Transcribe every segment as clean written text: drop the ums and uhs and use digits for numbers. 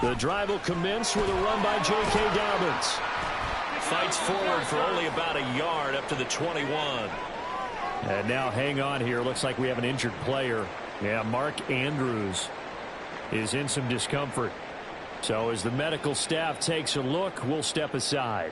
The drive will commence with a run by J.K. Dobbins. Fights forward for only about a yard up to the 21. And now hang on here. Looks like we have an injured player. Yeah, Mark Andrews is in some discomfort. So as the medical staff takes a look, we'll step aside.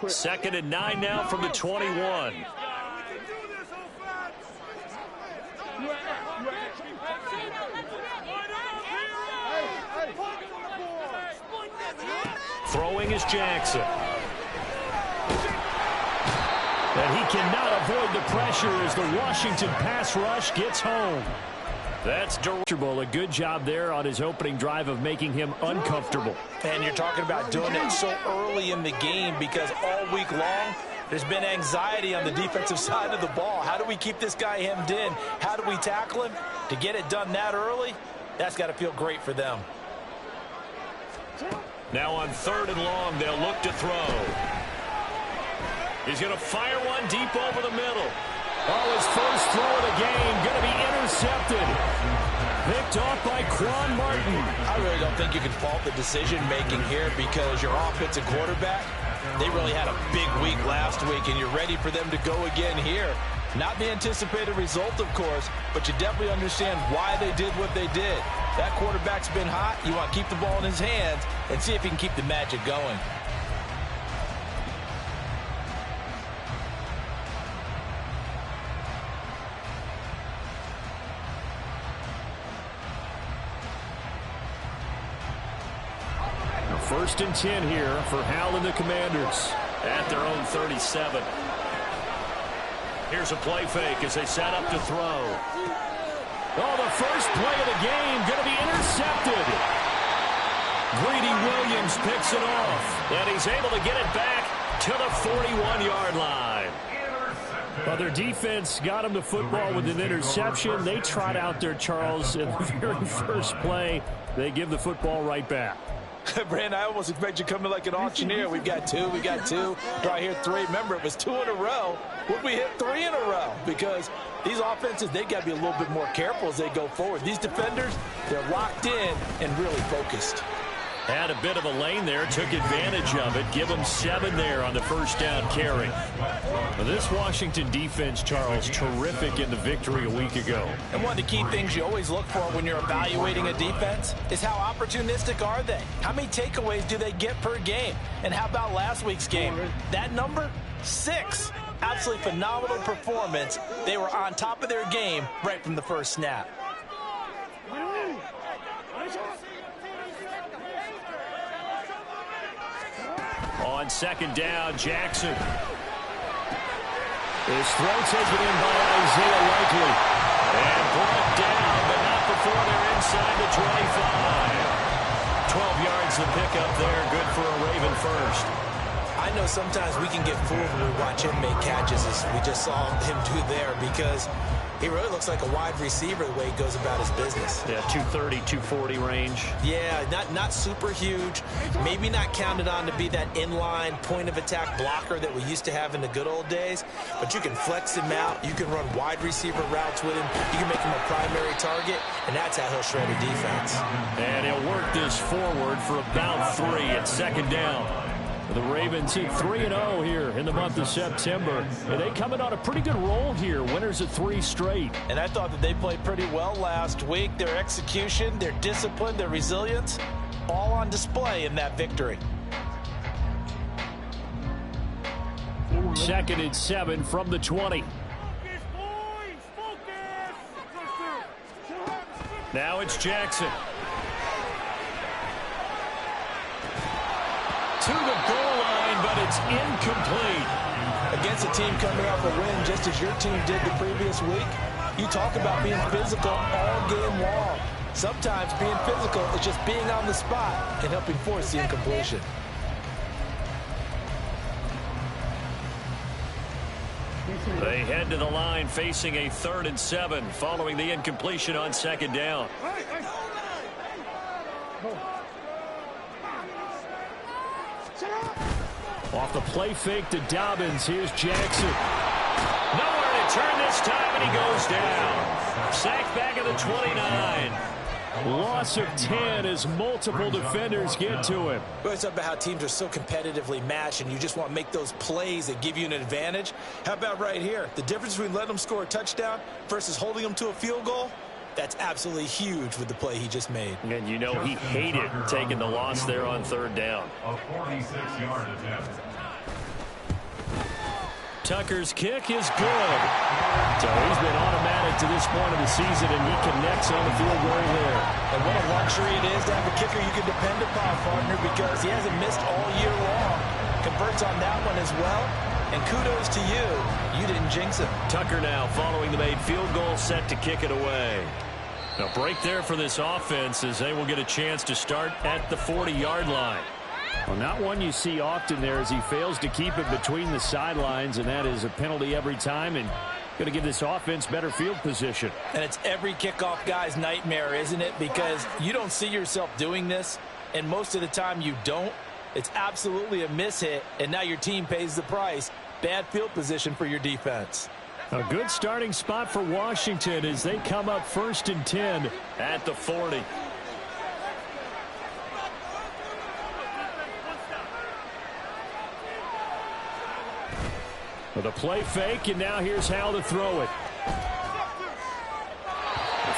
Second and 9 now from the 21. Throwing is Jackson. And he cannot avoid the pressure as the Washington pass rush gets home. That's Durable. A good job there on his opening drive of making him uncomfortable. And you're talking about doing it so early in the game because all week long there's been anxiety on the defensive side of the ball. How do we keep this guy hemmed in? How do we tackle him? To get it done that early, that's got to feel great for them. Now on 3rd and long, they'll look to throw. He's going to fire one deep over the middle. Oh, his first throw of the game going to be intercepted. Picked off by Quan Martin. I really don't think you can fault the decision-making here because your offensive quarterback, they really had a big week last week, and you're ready for them to go again here. Not the anticipated result, of course, but you definitely understand why they did what they did. That quarterback's been hot. You want to keep the ball in his hands and see if he can keep the magic going. First and 10 here for Hal and the Commanders at their own 37. Here's a play fake as they set up to throw. Oh, the first play of the game going to be intercepted. Greedy Williams picks it off, and he's able to get it back to the 41-yard line. Well, their defense got him the football with an interception. They trot out there, Charles, in the very first play. They give the football right back. Brandon, I almost expect you to come in like an auctioneer. We've got two. Do I hear three? Remember, it was 2 in a row. Would we hit 3 in a row? Because these offenses, they got to be a little bit more careful as they go forward. These defenders, they're locked in and really focused. Had a bit of a lane there, took advantage of it. Give them 7 there on the first down carry. Well, this Washington defense, Charles, terrific in the victory a week ago. And one of the key things you always look for when you're evaluating a defense is how opportunistic are they? How many takeaways do they get per game? And how about last week's game? That number, 6. Absolutely phenomenal performance. They were on top of their game right from the first snap. On second down, Jackson. His throw taken in by Isaiah Likely. And brought down, but not before they're inside the 25. 12 yards to pick up there. Good for a Raven first. I know sometimes we can get fooled when we watch him make catches, as we just saw him do there, because he really looks like a wide receiver the way he goes about his business. Yeah, 230, 240 range. Yeah, not super huge. Maybe not counted on to be that inline point-of-attack blocker that we used to have in the good old days. But you can flex him out. You can run wide receiver routes with him. You can make him a primary target, and that's how he'll shred a defense. And he'll work this forward for about 3 at second down. The Ravens hit 3-0 here in the month of September. And they coming on a pretty good roll here. Winners of 3 straight. And I thought that they played pretty well last week. Their execution, their discipline, their resilience, all on display in that victory. 2nd and 7 from the 20. Now it's Jackson. To the goal line, but it's incomplete. Against a team coming off a win, just as your team did the previous week, you talk about being physical all game long. Sometimes being physical is just being on the spot and helping force the incompletion. They head to the line facing a 3rd and 7 following the incompletion on 2nd down. Off the play fake to Dobbins. Here's Jackson. Nowhere to turn this time, and he goes down. Sacked back at the 29. Loss of 10 as multiple defenders get to him. We always talk about how teams are so competitively matched and you just want to make those plays that give you an advantage. How about right here? The difference between letting them score a touchdown versus holding them to a field goal, that's absolutely huge with the play he just made. And you know he hated taking the loss there on 3rd down. A 46-yard attempt. Tucker's kick is good. So he's been automatic to this point of the season, and he connects on the field goal there. And what a luxury it is to have a kicker you can depend upon, partner, because he hasn't missed all year long. Converts on that one as well. And kudos to you. You didn't jinx him. Tucker now following the made field goal, set to kick it away. A break there for this offense as they will get a chance to start at the 40-yard line. Well, not one you see often there as he fails to keep it between the sidelines, and that is a penalty every time and going to give this offense better field position. And it's every kickoff guy's nightmare, isn't it? Because you don't see yourself doing this, and most of the time you don't. It's absolutely a mishit, and now your team pays the price. Bad field position for your defense. A good starting spot for Washington as they come up 1st and 10 at the 40. With a play fake, and now here's how to throw it.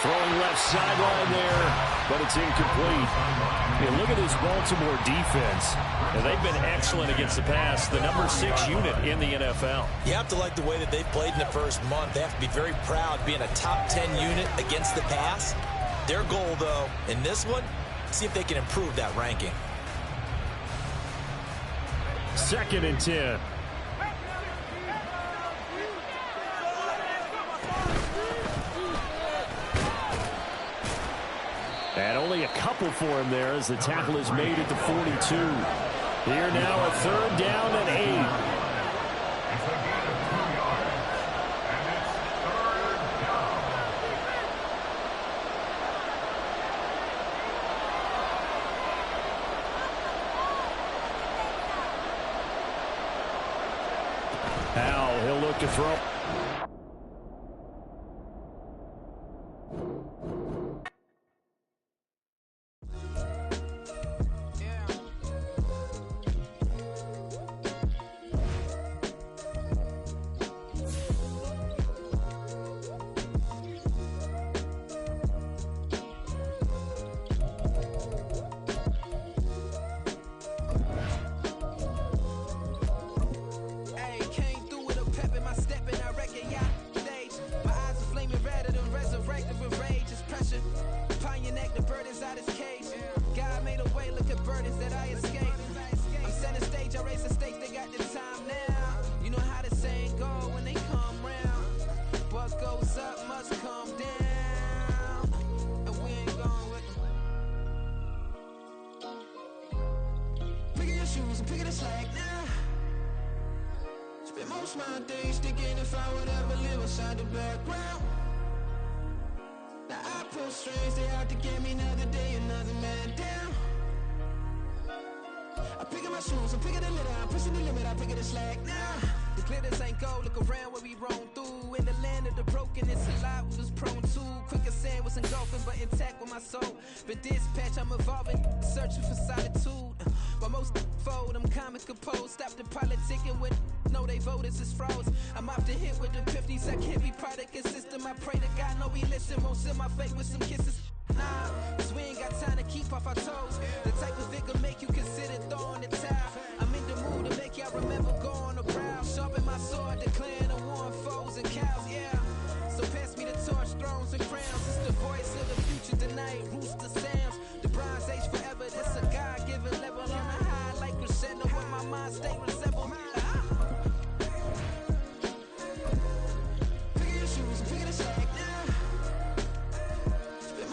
Throwing left sideline there, but it's incomplete. Yeah, look at this Baltimore defense. Now, they've been excellent against the pass, the number 6 unit in the NFL. You have to like the way that they've played in the first month. They have to be very proud being a top 10 unit against the pass. Their goal, though, in this one, see if they can improve that ranking. 2nd and 10. And only a couple for him there as the tackle is made at the 42. Here now a 3rd down and 8. It's a gain of 2 yards. And it's 3rd down. Now he'll look to throw.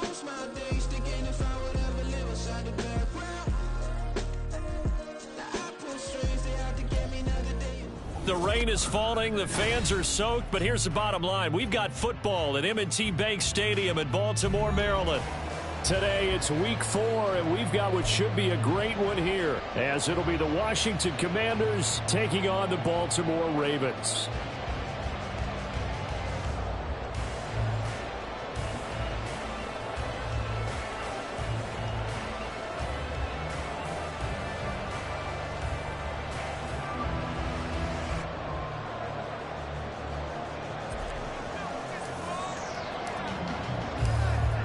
Most of my days the rain is falling, the fans are soaked, but here's the bottom line. We've got football at M&T Bank Stadium in Baltimore, Maryland. Today it's week 4, and we've got what should be a great one here, as it'll be the Washington Commanders taking on the Baltimore Ravens.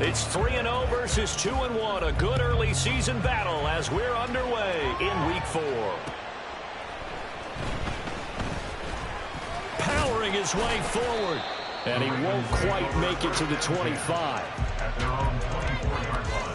It's 3-0 versus 2-1. A good early season battle as we're underway in week 4. Powering his way forward. And he won't quite make it to the 25. At their own 24-yard line.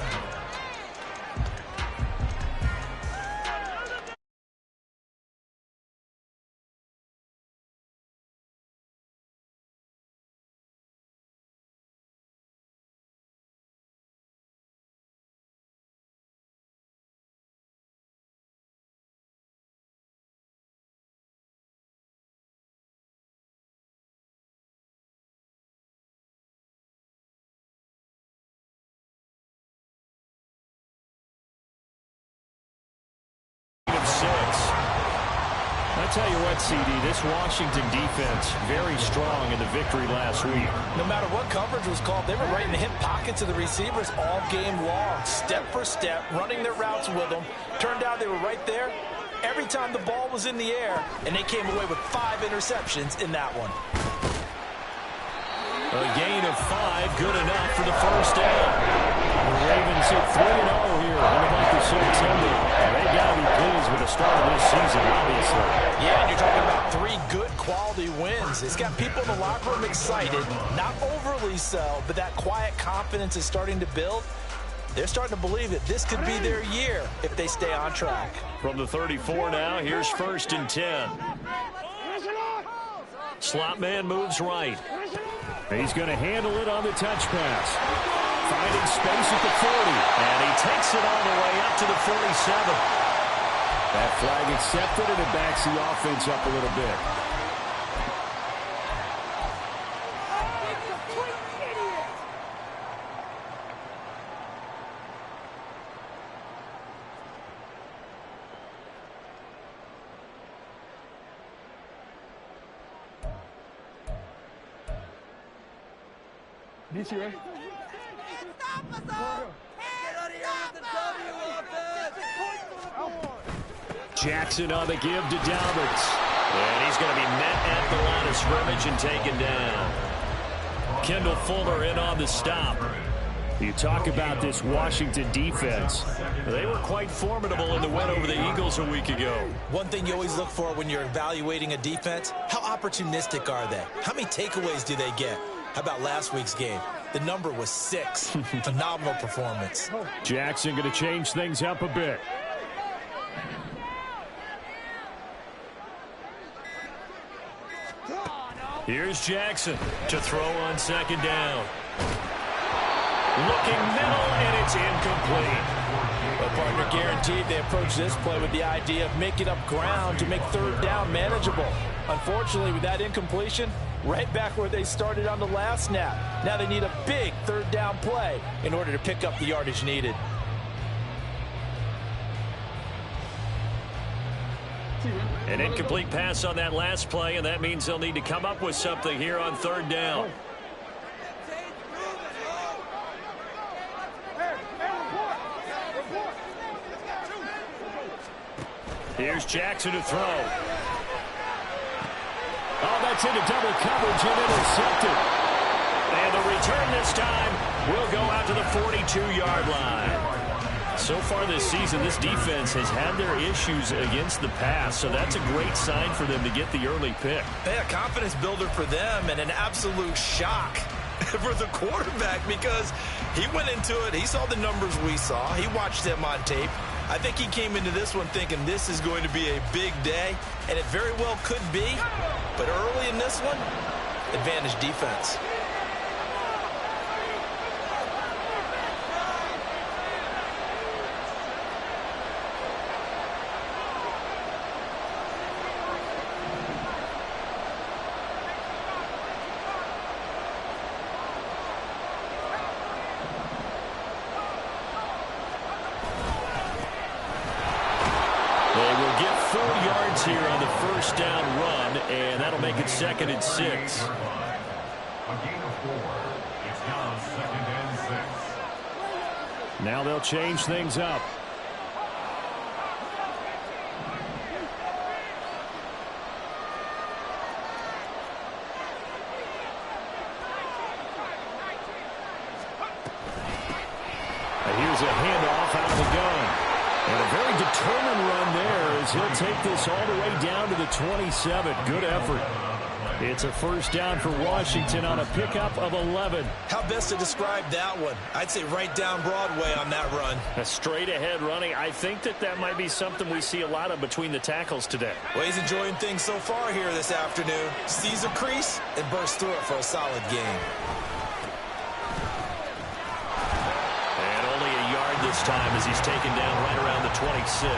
I tell you what, CD, this Washington defense, very strong in the victory last week. No matter what coverage was called, they were right in the hip pockets of the receivers all game long, step for step, running their routes with them. Turned out they were right there every time the ball was in the air, and they came away with 5 interceptions in that one. A gain of 5, good enough for the first down. The Ravens hit 3-0 here in the month of September. They got to be pleased with the start of this season, obviously. Yeah, and you're talking about 3 good quality wins. It's got people in the locker room excited, not overly so, but that quiet confidence is starting to build. They're starting to believe that this could be their year if they stay on track. From the 34 now, here's 1st and 10. Slot man moves right. He's going to handle it on the touch pass. Finding space at the 40. And he takes it all the way up to the 47. That flag accepted, and it backs the offense up a little bit. This year. Jackson on the give to Dalberts. And he's going to be met at the line of scrimmage and taken down. Kendall Fuller in on the stop. You talk about this Washington defense. They were quite formidable in the win over the Eagles a week ago. One thing you always look for when you're evaluating a defense, how opportunistic are they? How many takeaways do they get? How about last week's game? The number was 6. Phenomenal performance. Jackson going to change things up a bit. Here's Jackson to throw on 2nd down. Looking middle, and it's incomplete. A partner guaranteed they approach this play with the idea of making up ground to make 3rd down manageable. Unfortunately, with that incompletion, right back where they started on the last snap. Now they need a big 3rd down play in order to pick up the yardage needed. An incomplete pass on that last play, and that means they'll need to come up with something here on 3rd down. Here's Jackson to throw. Oh, that's into double coverage and intercepted. And the return this time will go out to the 42-yard line. So far this season, this defense has had their issues against the pass, so that's a great sign for them to get the early pick. A confidence builder for them and an absolute shock for the quarterback because he went into it. He saw the numbers we saw. He watched them on tape. I think he came into this one thinking this is going to be a big day, and it very well could be. But early in this one, advantage defense. yards here on the first down run, and that'll make it 2nd and 6. A gain of 4. It's now 2nd and 6. Now they'll change things up. Here's a handoff out of the gun. And a very determined run there as he'll take this all the way down to the 27. Good effort. It's a first down for Washington on a pickup of 11. How best to describe that one? I'd say right down Broadway on that run. A straight ahead running. I think that might be something we see a lot of between the tackles today. Well, he's enjoying things so far here this afternoon. Sees a crease and bursts through it for a solid gain. This time as he's taken down right around the 26.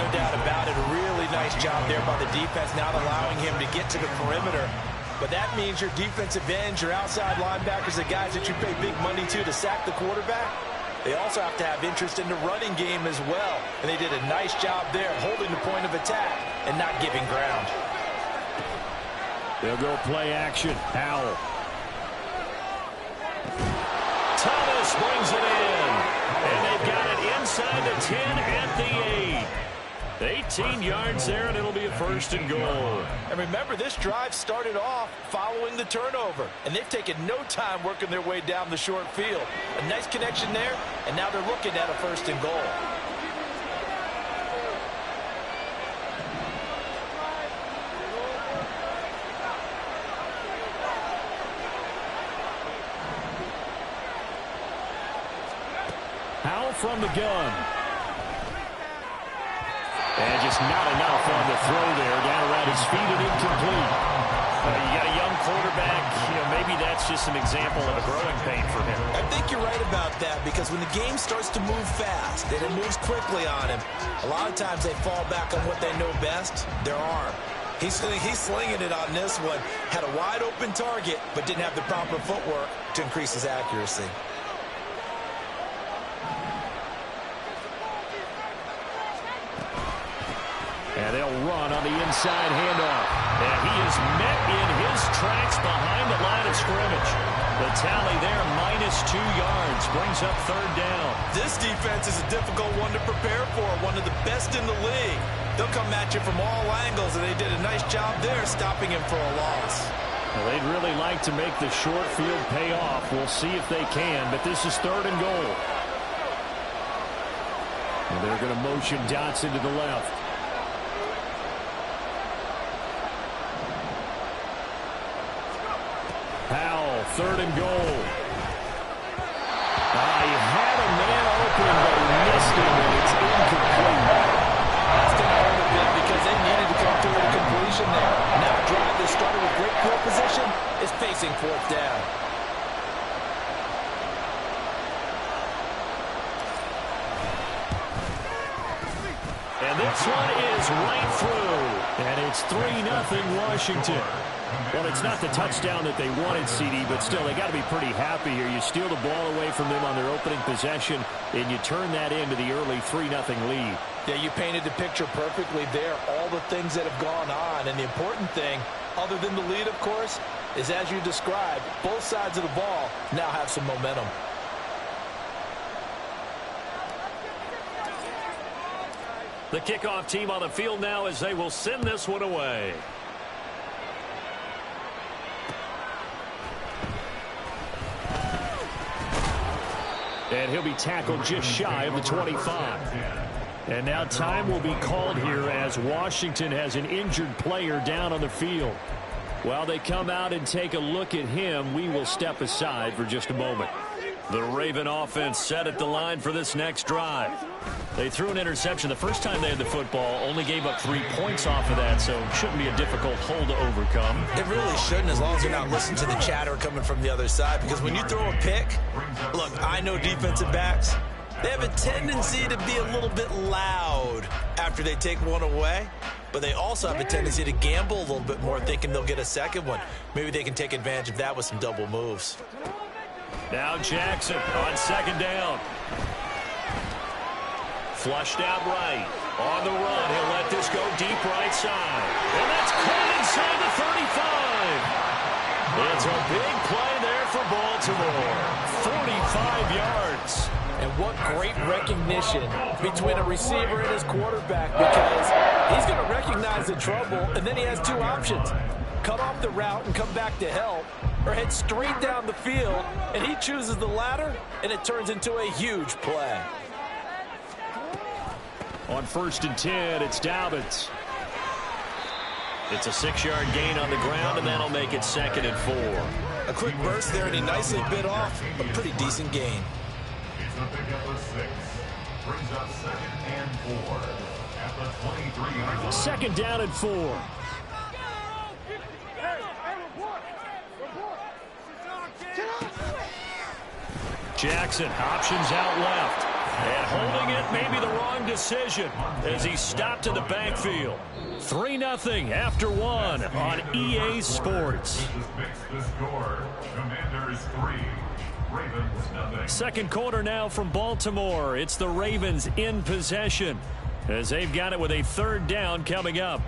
No doubt about it. A really nice job there by the defense, not allowing him to get to the perimeter. But that means your defensive ends, your outside linebackers, the guys that you pay big money to sack the quarterback, they also have to have interest in the running game as well. And they did a nice job there holding the point of attack and not giving ground. They'll go play action. Howell. Thomas brings it in. And they've got it inside the 10 at the 8. 18 yards there, and it'll be a 1st and goal. And remember, this drive started off following the turnover. And they've taken no time working their way down the short field. A nice connection there, and now they're looking at a 1st and goal. Howell from the gun. And just not enough on the throw there. Down around his feet and incomplete. You got a young quarterback. Maybe that's just an example of a growing pain for him. I think you're right about that, because when the game starts to move fast and it moves quickly on him, a lot of times they fall back on what they know best, their arm. He's slinging it on this one. Had a wide open target, but didn't have the proper footwork to increase his accuracy. And they'll run on the inside handoff. And he is met in his tracks behind the line of scrimmage. The tally there, -2 yards, brings up 3rd down. This defense is a difficult one to prepare for, one of the best in the league. They'll come at you from all angles, and they did a nice job there stopping him for a loss. Well, they'd really like to make the short field pay off. We'll see if they can, but this is 3rd and goal. And they're going to motion Dotson to the left. Howell, 3rd and goal. He had a man open, but he missed him, and it's incomplete. That's going to hurt a bit because they needed to come through with a completion there. Now a drive that started with great field position is facing 4th down. And this one is right through. And it's 3-0 Washington. Well, it's not the touchdown that they wanted, CD, but still, they got to be pretty happy here. You steal the ball away from them on their opening possession, and you turn that into the early 3-0 lead. Yeah, you painted the picture perfectly there, all the things that have gone on. And the important thing, other than the lead, of course, is as you described, both sides of the ball now have some momentum. The kickoff team on the field now as they will send this one away. And he'll be tackled just shy of the 25. And now time will be called here as Washington has an injured player down on the field. While they come out and take a look at him, we will step aside for just a moment. The Raven offense set at the line for this next drive. They threw an interception the first time they had the football, only gave up 3 points off of that, so it shouldn't be a difficult hole to overcome. It really shouldn't, as long as you're not listening to the chatter coming from the other side, because when you throw a pick, look, I know defensive backs, they have a tendency to be a little bit loud after they take one away, but they also have a tendency to gamble a little bit more, thinking they'll get a second one. Maybe they can take advantage of that with some double moves. Now Jackson on 2nd down. Flushed out right. On the run, he'll let this go deep right side. And that's caught inside the 35. It's a big play there for Baltimore. 45 yards. And what great recognition between a receiver and his quarterback, because he's going to recognize the trouble, and then he has two options. Cut off the route and come back to help, or head straight down the field, and he chooses the latter, and it turns into a huge play. On 1st and 10, it's Dobbins. It's a 6-yard gain on the ground, and that'll make it 2nd and 4. A quick burst there, and he nicely bit off a pretty decent gain. It's a pickup of 6. Brings up 2nd and 4 at the 23-yard line. 2nd down and 4. Jackson options out left. And holding it may be the wrong decision as he stopped in the backfield. 3-0 after 1 on EA Sports. This makes the score. Commanders 3, Ravens 0. Second quarter now from Baltimore. It's the Ravens in possession as they've got it with a 3rd down coming up.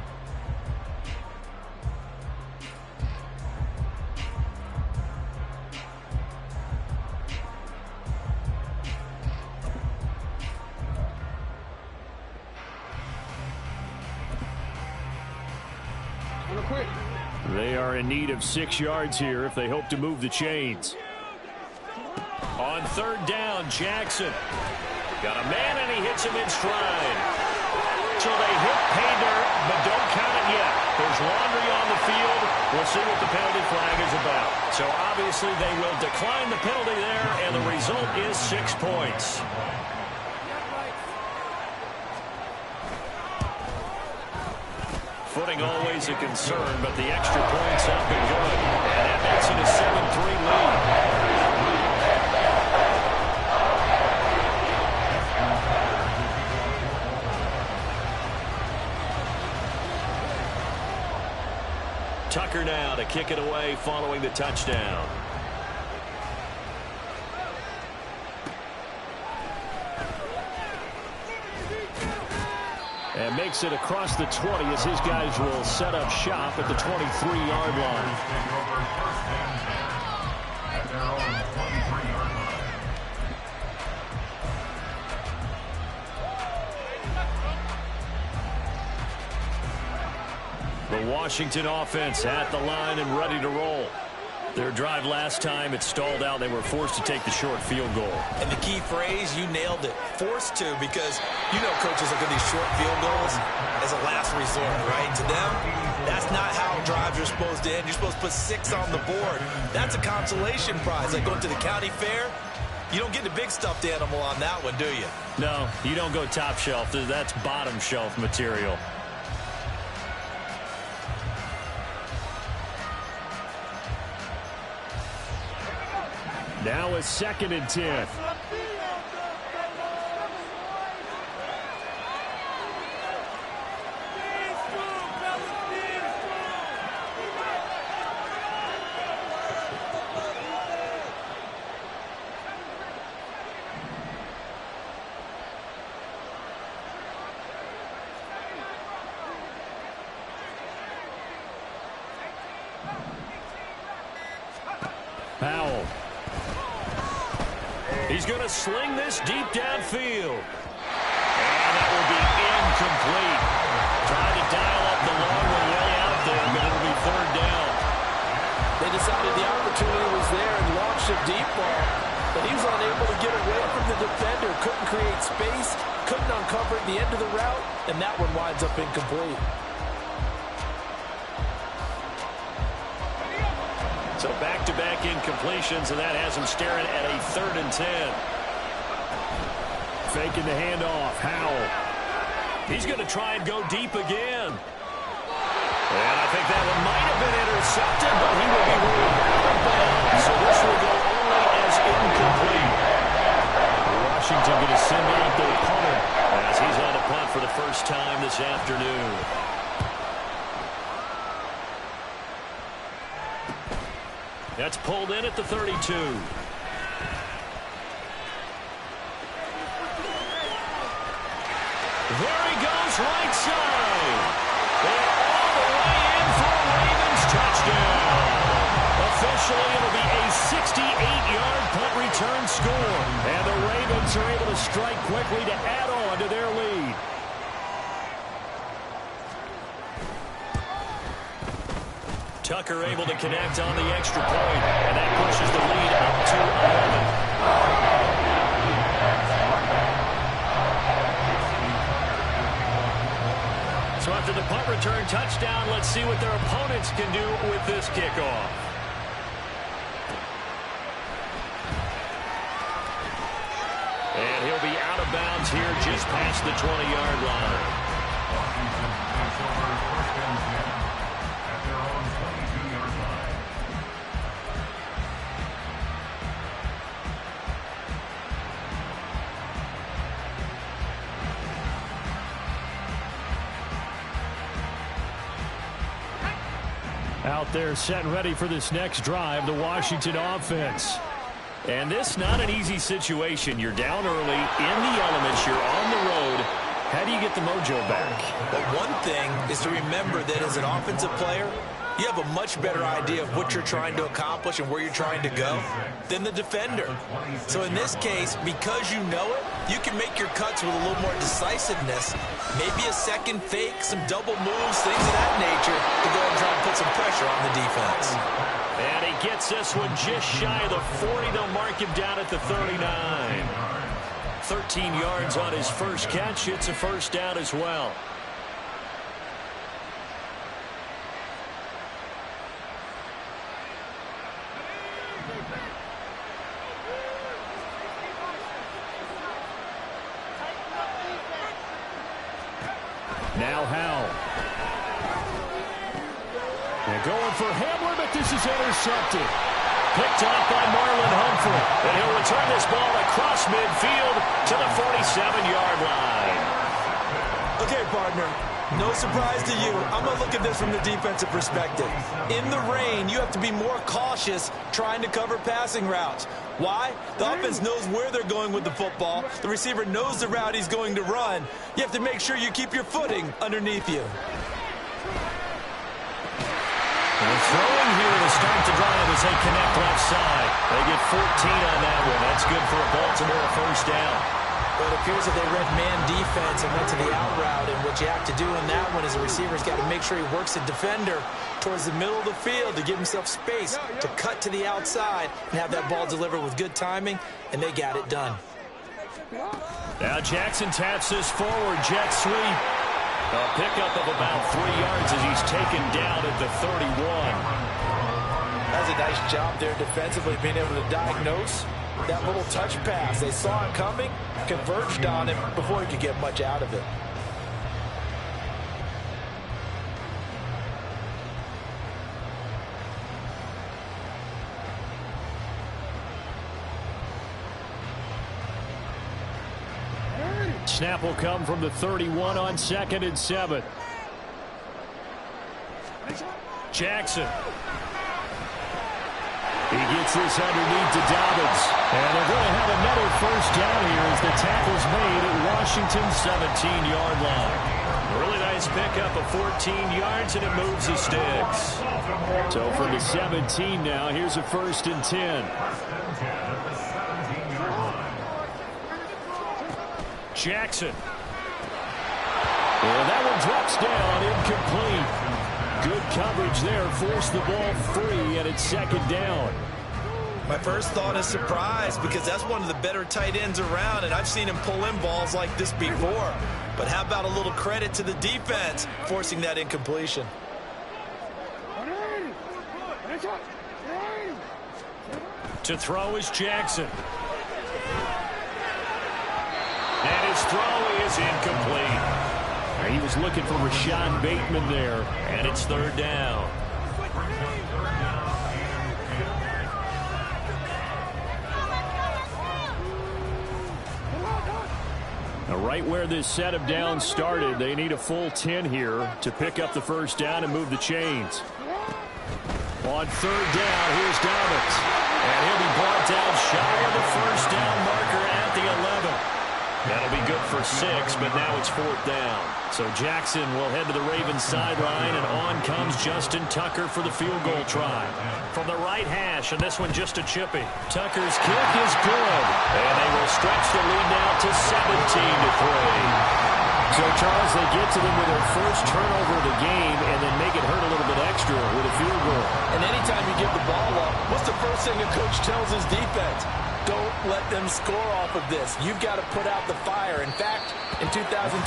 They are in need of 6 yards here if they hope to move the chains. On 3rd down, Jackson. Got a man, and he hits him in stride. So they hit pay dirt, but don't count it yet. There's laundry on the field. We'll see what the penalty flag is about. So obviously they will decline the penalty there, and the result is 6 points. Footing always a concern, but the extra point's up and good. And that makes it a 7-3 lead. Tucker now to kick it away following the touchdown. And makes it across the 20 as his guys will set up shop at the 23-yard line. At their own 23-yard line. The Washington offense at the line and ready to roll. Their drive last time, it stalled out. They were forced to take the short field goal. And the key phrase, you nailed it. Forced to, because you know coaches look at these short field goals as a last resort, right? To them, that's not how drives are supposed to end. You're supposed to put 6 on the board. That's a consolation prize. Like going to the county fair, you don't get the big stuffed animal on that one, do you? No, you don't go top shelf. That's bottom shelf material. Now it's 2nd and 10. Powell. He's going to sling this deep downfield. And that will be incomplete. Trying to dial up the long one way out there, but it'll be 3rd down. They decided the opportunity was there and launched a deep ball, but he was unable to get away from the defender. Couldn't create space, couldn't uncover at the end of the route, and that one winds up incomplete. So back-to-back incompletions, and that has him staring at a 3rd and 10. Faking the handoff. Howell. He's going to try and go deep again. And I think that one might have been intercepted, but he will be ruled out of bounds. So this will go only as incomplete. Washington going to send out their punter as he's on the punt for the first time this afternoon. That's pulled in at the 32. There he goes goes right side. And all the way in for a Ravens touchdown. Officially, it'll be a 68-yard punt return score. And the Ravens are able to strike quickly to add on to their lead. Tucker able to connect on the extra point, and that pushes the lead up to 11. So after the punt return touchdown, let's see what their opponents can do with this kickoff. And he'll be out of bounds here just past the 20-yard line. Washington takes over first and 10 at their own 22-yard line. Out there set and ready for this next drive, the Washington offense. And this not an easy situation. You're down early, in the elements, you're on the road. How do you get the mojo back? Well, one thing is to remember that as an offensive player, you have a much better idea of what you're trying to accomplish and where you're trying to go than the defender. So in this case, because you know it, you can make your cuts with a little more decisiveness, maybe a second fake, some double moves, things of that nature to go and try and put some pressure on the defense. And he gets this one just shy of the 40. They'll mark him down at the 39. 13 yards on his first catch. It's a first down as well. Now Howell. They're going for Hamler, but this is intercepted. Picked off by Marlon Humphrey. And he'll return this ball across midfield to the 47-yard line. Okay, partner. No surprise to you. I'm going to look at this from the defensive perspective. In the rain, you have to be more cautious trying to cover passing routes. Why? The offense knows where they're going with the football. The receiver knows the route he's going to run. You have to make sure you keep your footing underneath you. And throwing here to start the drive as they connect left side. They get 14 on that one. That's good for a Baltimore first down. But it appears that they read man defense and went to the out route, and what you have to do in that one is the receiver's got to make sure he works the defender towards the middle of the field to give himself space to cut to the outside and have that ball delivered with good timing, and they got it done. Now Jackson taps this forward, jet sweep. A pickup of about 3 yards as he's taken down at the 31. That's a nice job there defensively, being able to diagnose that little touch pass. They saw it coming, converged on it before he could get much out of it. Snap will come from the 31 on 2nd and 7. Jackson. He gets this underneath to Dobbins. And they're going to have another first down here as the tackle's made at Washington's 17-yard line. Really nice pickup of 14 yards, and it moves the sticks. So from the 17 now, here's a 1st and 10. Jackson. And that one drops down, incomplete. Good coverage there, forced the ball free, and it's 2nd down. My first thought is surprise, because that's one of the better tight ends around, and I've seen him pull in balls like this before. But how about a little credit to the defense forcing that incompletion? To throw is Jackson. And his throw is incomplete. He was looking for Rashad Bateman there, and it's 3rd down. Now, right where this set of downs started, they need a full 10 here to pick up the first down and move the chains. On 3rd down, here's Dobbins. And he'll be brought down shy of the first down marker at the 11. That'll be good for 6, but now it's 4th down. So Jackson will head to the Ravens sideline, and on comes Justin Tucker for the field goal try. From the right hash, and this one just a chippy. Tucker's kick is good, and they will stretch the lead now to 17-3. So, Charles, they get to them with their first turnover of the game and then make it hurt a little bit extra with a field goal. And anytime you give the ball up, what's the first thing a coach tells his defense? Don't let them score off of this. You've got to put out the fire. In fact, in 2021,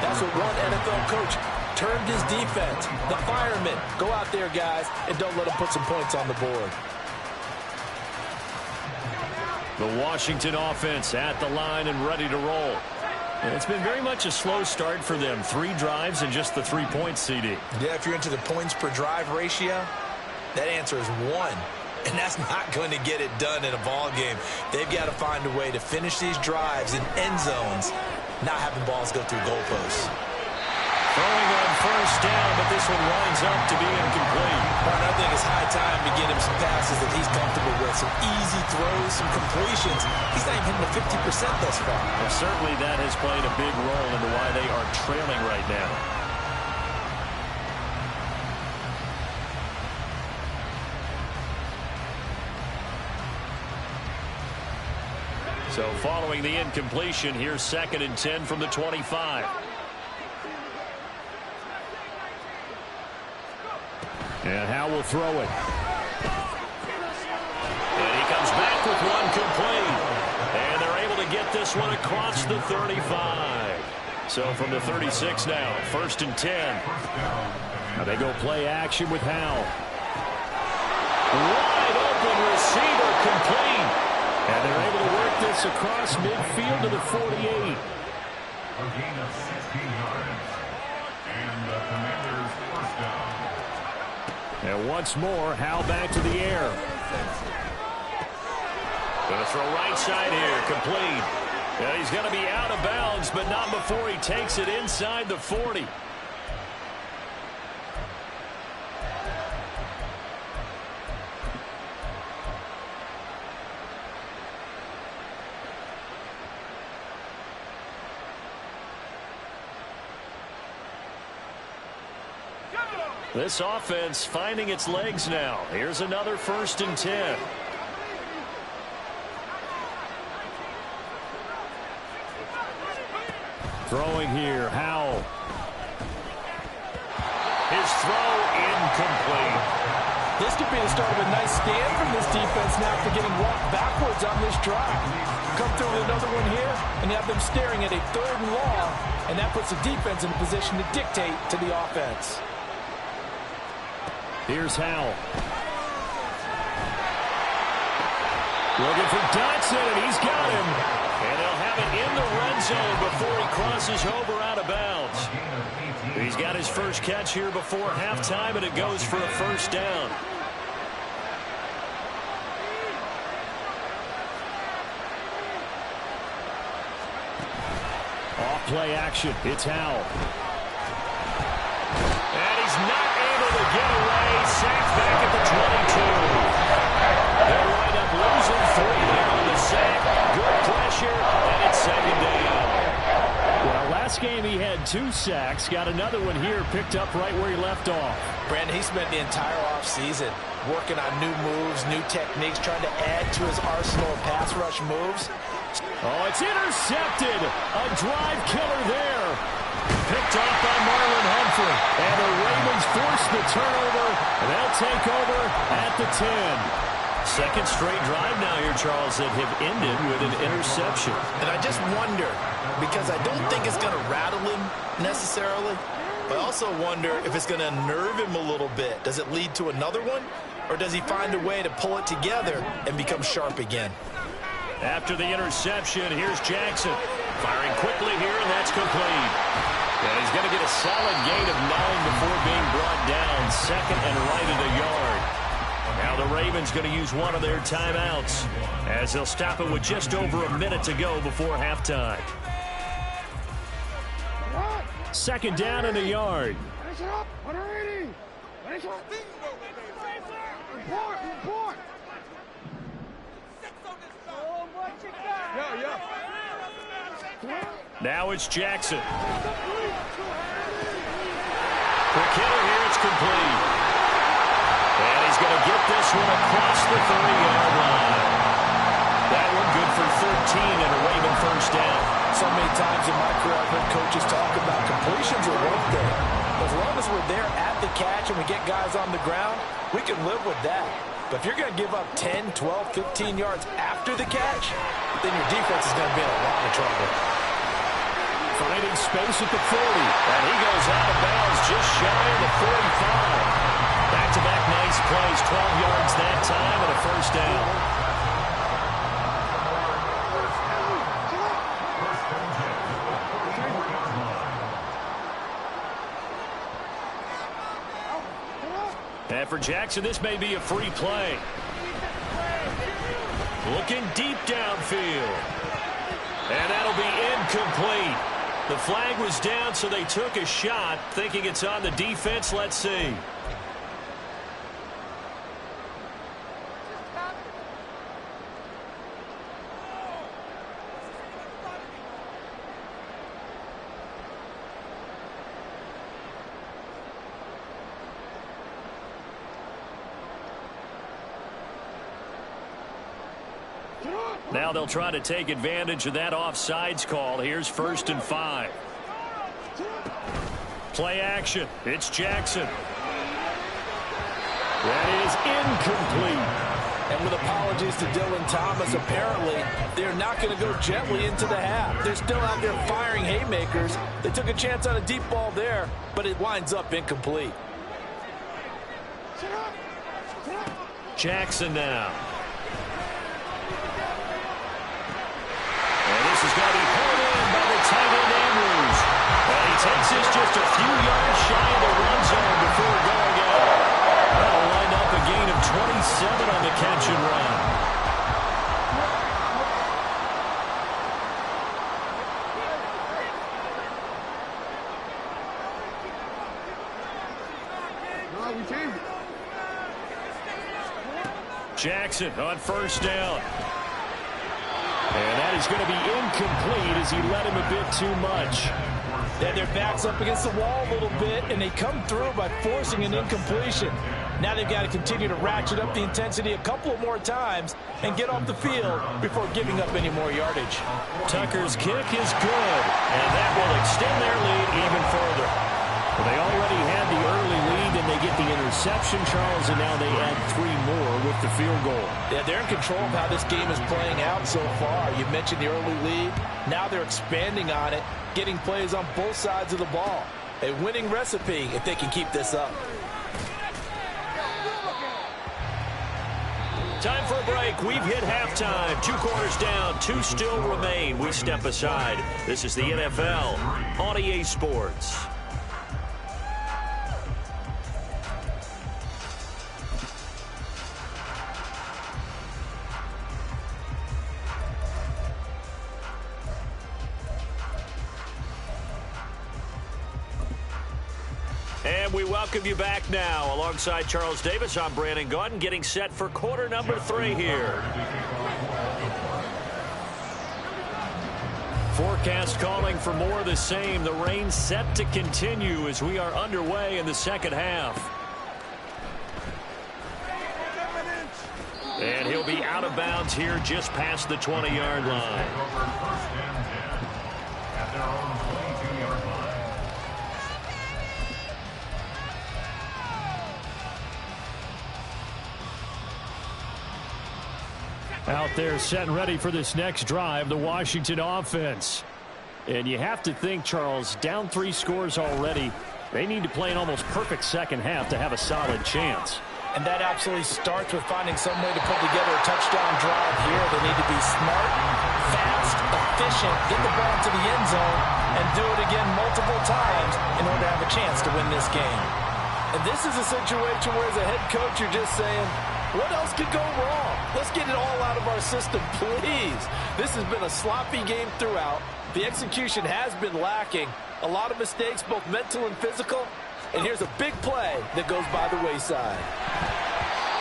that's what one NFL coach termed his defense. The firemen. Go out there, guys, and don't let them put some points on the board. The Washington offense at the line and ready to roll. And it's been very much a slow start for them. 3 drives and just the 3 points, CD. Yeah, if you're into the points per drive ratio, that answer is 1. And that's not going to get it done in a ball game. They've got to find a way to finish these drives in end zones, not having balls go through goalposts. Throwing on first down, but this one winds up to be incomplete. I think it's high time to get him some passes that he's comfortable with, some easy throws, some completions. He's not even hitting the 50% thus far. Well, certainly that has played a big role into why they are trailing right now. So following the incompletion, here's 2nd and 10 from the 25. And Howe will throw it. And he comes back with one complete. And they're able to get this one across the 35. So from the 36 now, 1st and 10. Now they go play action with Howe. Wide open receiver complete. And they're able to work this across midfield to the 48. A gain of 16 yards. And the Commanders' first down. And once more, Howe back to the air. Going to throw right side here, complete. And he's going to be out of bounds, but not before he takes it inside the 40. This offense finding its legs now. Here's another 1st and 10. Throwing here, Howell. His throw incomplete. This could be the start of a nice stand from this defense now after getting walked backwards on this drive. Come through with another one here, and you have them staring at a 3rd and long, and that puts the defense in a position to dictate to the offense. Here's Howell. Looking for Dotson, and he's got him. And they'll have it in the red zone before he crosses over out of bounds. He's got his first catch here before halftime, and it goes for a 1st down. Off play action. It's Howell. And he's not able to get away. Sacked back at the 22. They'll wind up losing 3 there on the sack. Good pressure, and it's 2nd down. Well, last game he had 2 sacks. Got another one here, picked up right where he left off. Brandon, he spent the entire offseason working on new moves, new techniques, trying to add to his arsenal of pass rush moves. Oh, it's intercepted. A drive killer there. Picked off by Marlon Humphrey. And the Ravens force the turnover. They'll take over at the 10. 2nd straight drive now here, Charles, that have ended with an interception. And I just wonder, because I don't think it's going to rattle him necessarily, but I also wonder if it's going to nerve him a little bit. Does it lead to another one, or does he find a way to pull it together and become sharp again? After the interception, here's Jackson. Firing quickly here, and that's complete. And he's going to get a solid gain of 9 before being brought down. 2nd and right at a yard. Now the Ravens going to use one of their timeouts as they'll stop it with just over a minute to go before halftime. 2nd down in the yard. Now it's Jackson. Quick hitter here, it's complete. And he's going to get this one across the 30-yard line. That one good for 13 and a Raven first down. So many times in my career I've heard coaches talk about completions are one thing. As long as we're there at the catch and we get guys on the ground, we can live with that. But if you're going to give up 10, 12, 15 yards after the catch, then your defense is going to be in a lot of trouble. Finding space at the 40, and he goes out of bounds just shy of the 45. Back-to-back nice plays, 12 yards that time and a first down. And for Jackson, this may be a free play. Looking deep downfield. And that'll be incomplete. The flag was down, so they took a shot, thinking it's on the defense. Let's see. Now they'll try to take advantage of that offsides call. Here's 1st and 5. Play action. It's Jackson. That is incomplete. And with apologies to Dylan Thomas, apparently they're not going to go gently into the half. They're still out there firing haymakers. They took a chance on a deep ball there, but it winds up incomplete. Jackson now. This is going to be pulled in by the tight end Andrews. And he takes this just a few yards shy of the run zone before going out. That'll wind up a gain of 27 on the catch and run. Jackson on 1st down. And that is going to be incomplete as he led him a bit too much. Yeah, their back's up against the wall a little bit, and they come through by forcing an incompletion. Now they've got to continue to ratchet up the intensity a couple of more times and get off the field before giving up any more yardage. Tucker's kick is good, and that will extend their lead even further. Well, they already had the early lead, and they get the interception, Charles, and now they add 3 more with the field goal. Yeah, they're in control of how this game is playing out so far. You mentioned the early lead. Now they're expanding on it, getting plays on both sides of the ball. A winning recipe if they can keep this up. Time for a break. We've hit halftime. 2 quarters down, 2 still remain. We step aside. This is the NFL on EA Sports. And we welcome you back now. Alongside Charles Davis, I'm Brandon Gaudin, getting set for quarter number 3 here. Forecast calling for more of the same. The rain set to continue as we are underway in the second half. And he'll be out of bounds here just past the 20-yard line. At their own 22-yard line. Out there set and ready for this next drive, the Washington offense. And you have to think, Charles, down 3 scores already. They need to play an almost perfect second half to have a solid chance. And that absolutely starts with finding some way to put together a touchdown drive here. They need to be smart, fast, efficient, get the ball to the end zone, and do it again multiple times in order to have a chance to win this game. And this is a situation where as a head coach, you're just saying, what else could go wrong? Let's get it all out of our system, please. This has been a sloppy game throughout. The execution has been lacking. A lot of mistakes, both mental and physical. And here's a big play that goes by the wayside.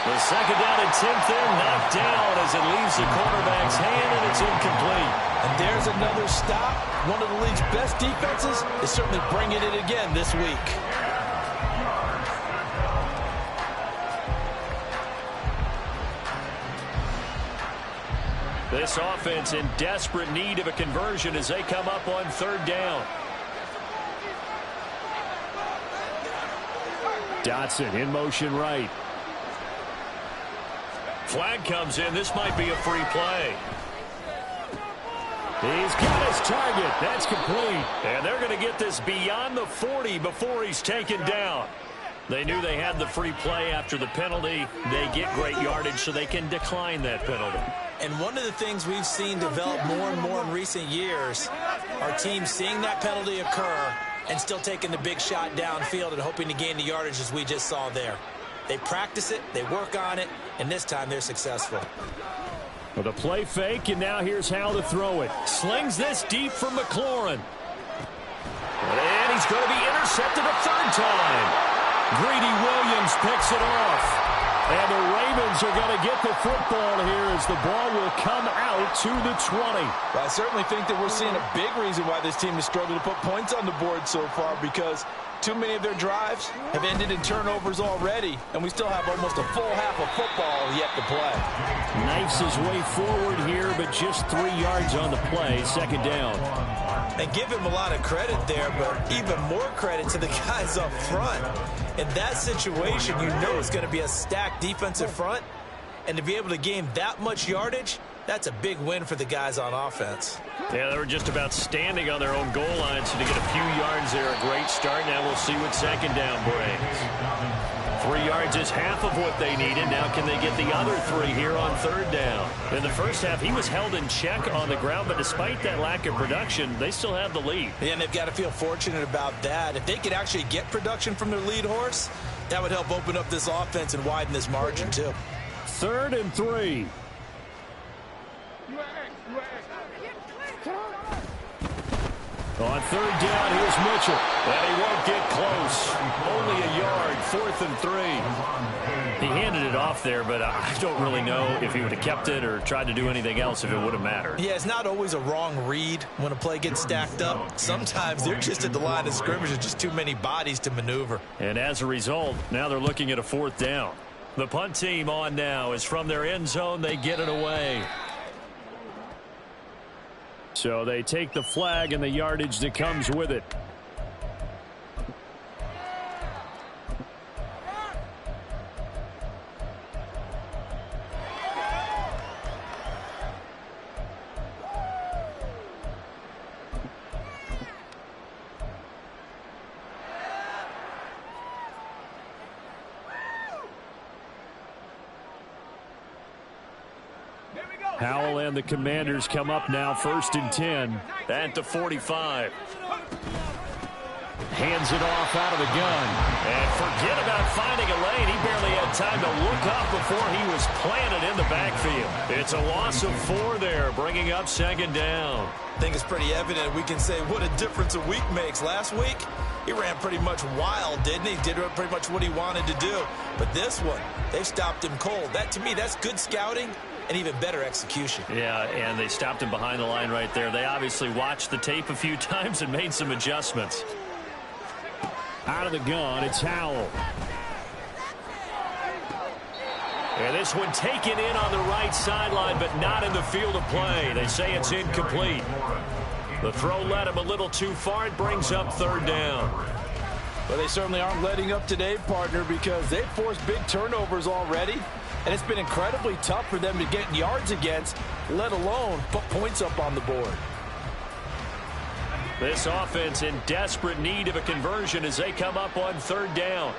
The second down and 10th there, knocked down as it leaves the quarterback's hand, and it's incomplete. And there's another stop. One of the league's best defenses is certainly bringing it again this week. This offense in desperate need of a conversion as they come up on third down. Dotson in motion right. Flag comes in. This might be a free play. He's got his target. That's complete. And they're going to get this beyond the 40 before he's taken down. They knew they had the free play after the penalty. They get great yardage so they can decline that penalty. And one of the things we've seen develop more and more in recent years are teams seeing that penalty occur and still taking the big shot downfield and hoping to gain the yardage as we just saw there. They practice it, they work on it, and this time they're successful. With a play fake, and now here's how to throw it. Slings this deep for McLaurin. And he's going to be intercepted a third time. Greedy Williams picks it off. And the Ravens are going to get the football here as the ball will come out to the 20. Well, I certainly think that we're seeing a big reason why this team has struggled to put points on the board so far, because too many of their drives have ended in turnovers already, and we still have almost a full half of football yet to play. Knifes his way forward here, but just 3 yards on the play, second down. And give him a lot of credit there, but even more credit to the guys up front. In that situation, you know it's going to be a stacked defensive front, and to be able to gain that much yardage, that's a big win for the guys on offense. Yeah, they were just about standing on their own goal line, so to get a few yards there, a great start. Now we'll see what second down brings. 3 yards is half of what they needed. Now can they get the other 3 here on third down? In the first half, he was held in check on the ground, but despite that lack of production, they still have the lead. Yeah, and they've got to feel fortunate about that. If they could actually get production from their lead horse, that would help open up this offense and widen this margin too. 3rd and 3. On third down, here's Mitchell. And he won't get close. Only a yard, 4th and 3. He handed it off there, but I don't really know if he would have kept it or tried to do anything else if it would have mattered. Yeah, it's not always a wrong read when a play gets stacked up. Sometimes they're just at the line of scrimmage. There's just too many bodies to maneuver. And as a result, now they're looking at a 4th down. The punt team on now is from their end zone. They get it away. So they take the flag and the yardage that comes with it. Howell and the Commanders come up now, 1st and 10 at the 45. Hands it off out of the gun. And forget about finding a lane. He barely had time to look up before he was planted in the backfield. It's a loss of 4 there, bringing up second down. I think it's pretty evident. We can say what a difference a week makes. Last week, he ran pretty much wild, didn't he? Did pretty much what he wanted to do. But this one, they stopped him cold. That, to me, that's good scouting and even better execution. Yeah, and they stopped him behind the line right there. They obviously watched the tape a few times and made some adjustments. Out of the gun, it's Howell. And this one taken in on the right sideline, but not in the field of play. They say it's incomplete. The throw led him a little too far. It brings up third down. Well, they certainly aren't letting up today, partner, because they've forced big turnovers already. And it's been incredibly tough for them to get yards against, let alone put points up on the board. This offense in desperate need of a conversion as they come up on third down.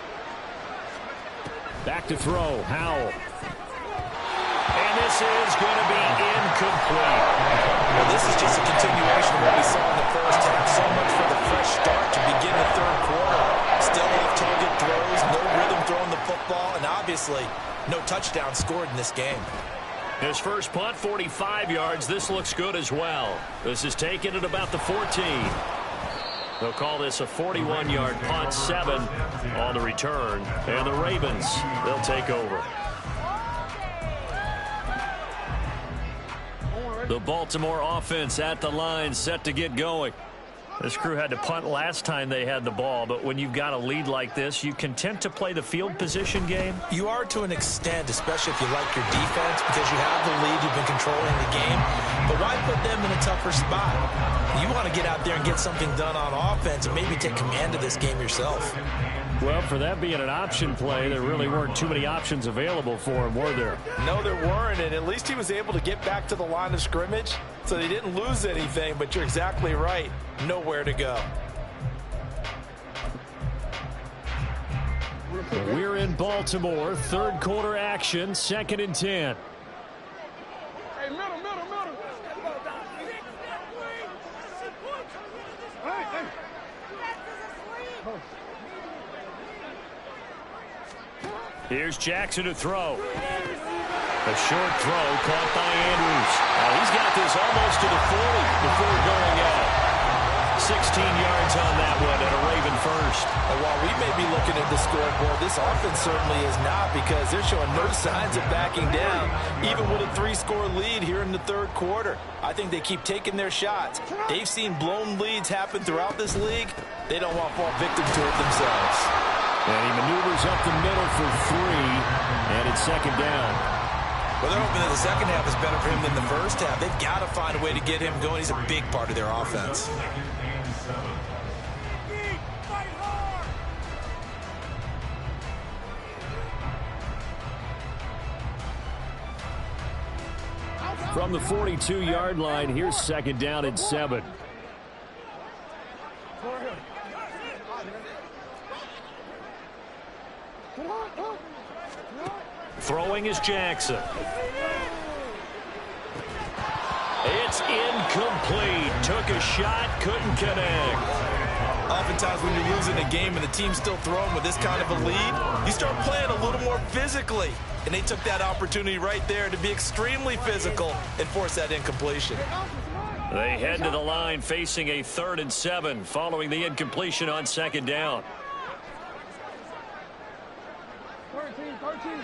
Back to throw, Howell. And this is going to be incomplete. Well, this is just a continuation of what we saw in the first half. So much for the fresh start to begin the third quarter. Still off-target throws, no rhythm throwing the football, and obviously no touchdown scored in this game. His first punt, 45 yards. This looks good as well. This is taken at about the 14. They'll call this a 41-yard punt, 7 on the return. And the Ravens, they'll take over. The Baltimore offense at the line, set to get going. This crew had to punt last time they had the ball, but when you've got a lead like this, you content to play the field position game? You are to an extent, especially if you like your defense, because you have the lead, you've been controlling the game. But why put them in a tougher spot? You want to get out there and get something done on offense and maybe take command of this game yourself. Well, for that being an option play, there really weren't too many options available for him, were there? No, there weren't, and at least he was able to get back to the line of scrimmage, so he didn't lose anything, but you're exactly right. Nowhere to go. We're in Baltimore, third quarter action, 2nd and 10. Hey, middle. Hey. Here's Jackson to throw. A short throw caught by Andrews. He's got this almost to the 40 before going out. 16 yards on that one and a Raven first. And while we may be looking at the scoreboard, this offense certainly is not, because they're showing no signs of backing down, even with a 3-score lead here in the third quarter. I think they keep taking their shots. They've seen blown leads happen throughout this league. They don't want to fall victim to it themselves. And he maneuvers up the middle for 3, and it's 2nd down. Well, they're hoping that the second half is better for him than the first half. They've got to find a way to get him going. He's a big part of their offense. From the 42-yard line, here's 2nd down and 7. Throwing is Jackson. It's incomplete. Took a shot, couldn't connect. Oftentimes when you're losing a game and the team's still throwing with this kind of a lead, you start playing a little more physically. And they took that opportunity right there to be extremely physical and force that incompletion. They head to the line facing a 3rd and 7 following the incompletion on 2nd down. 13.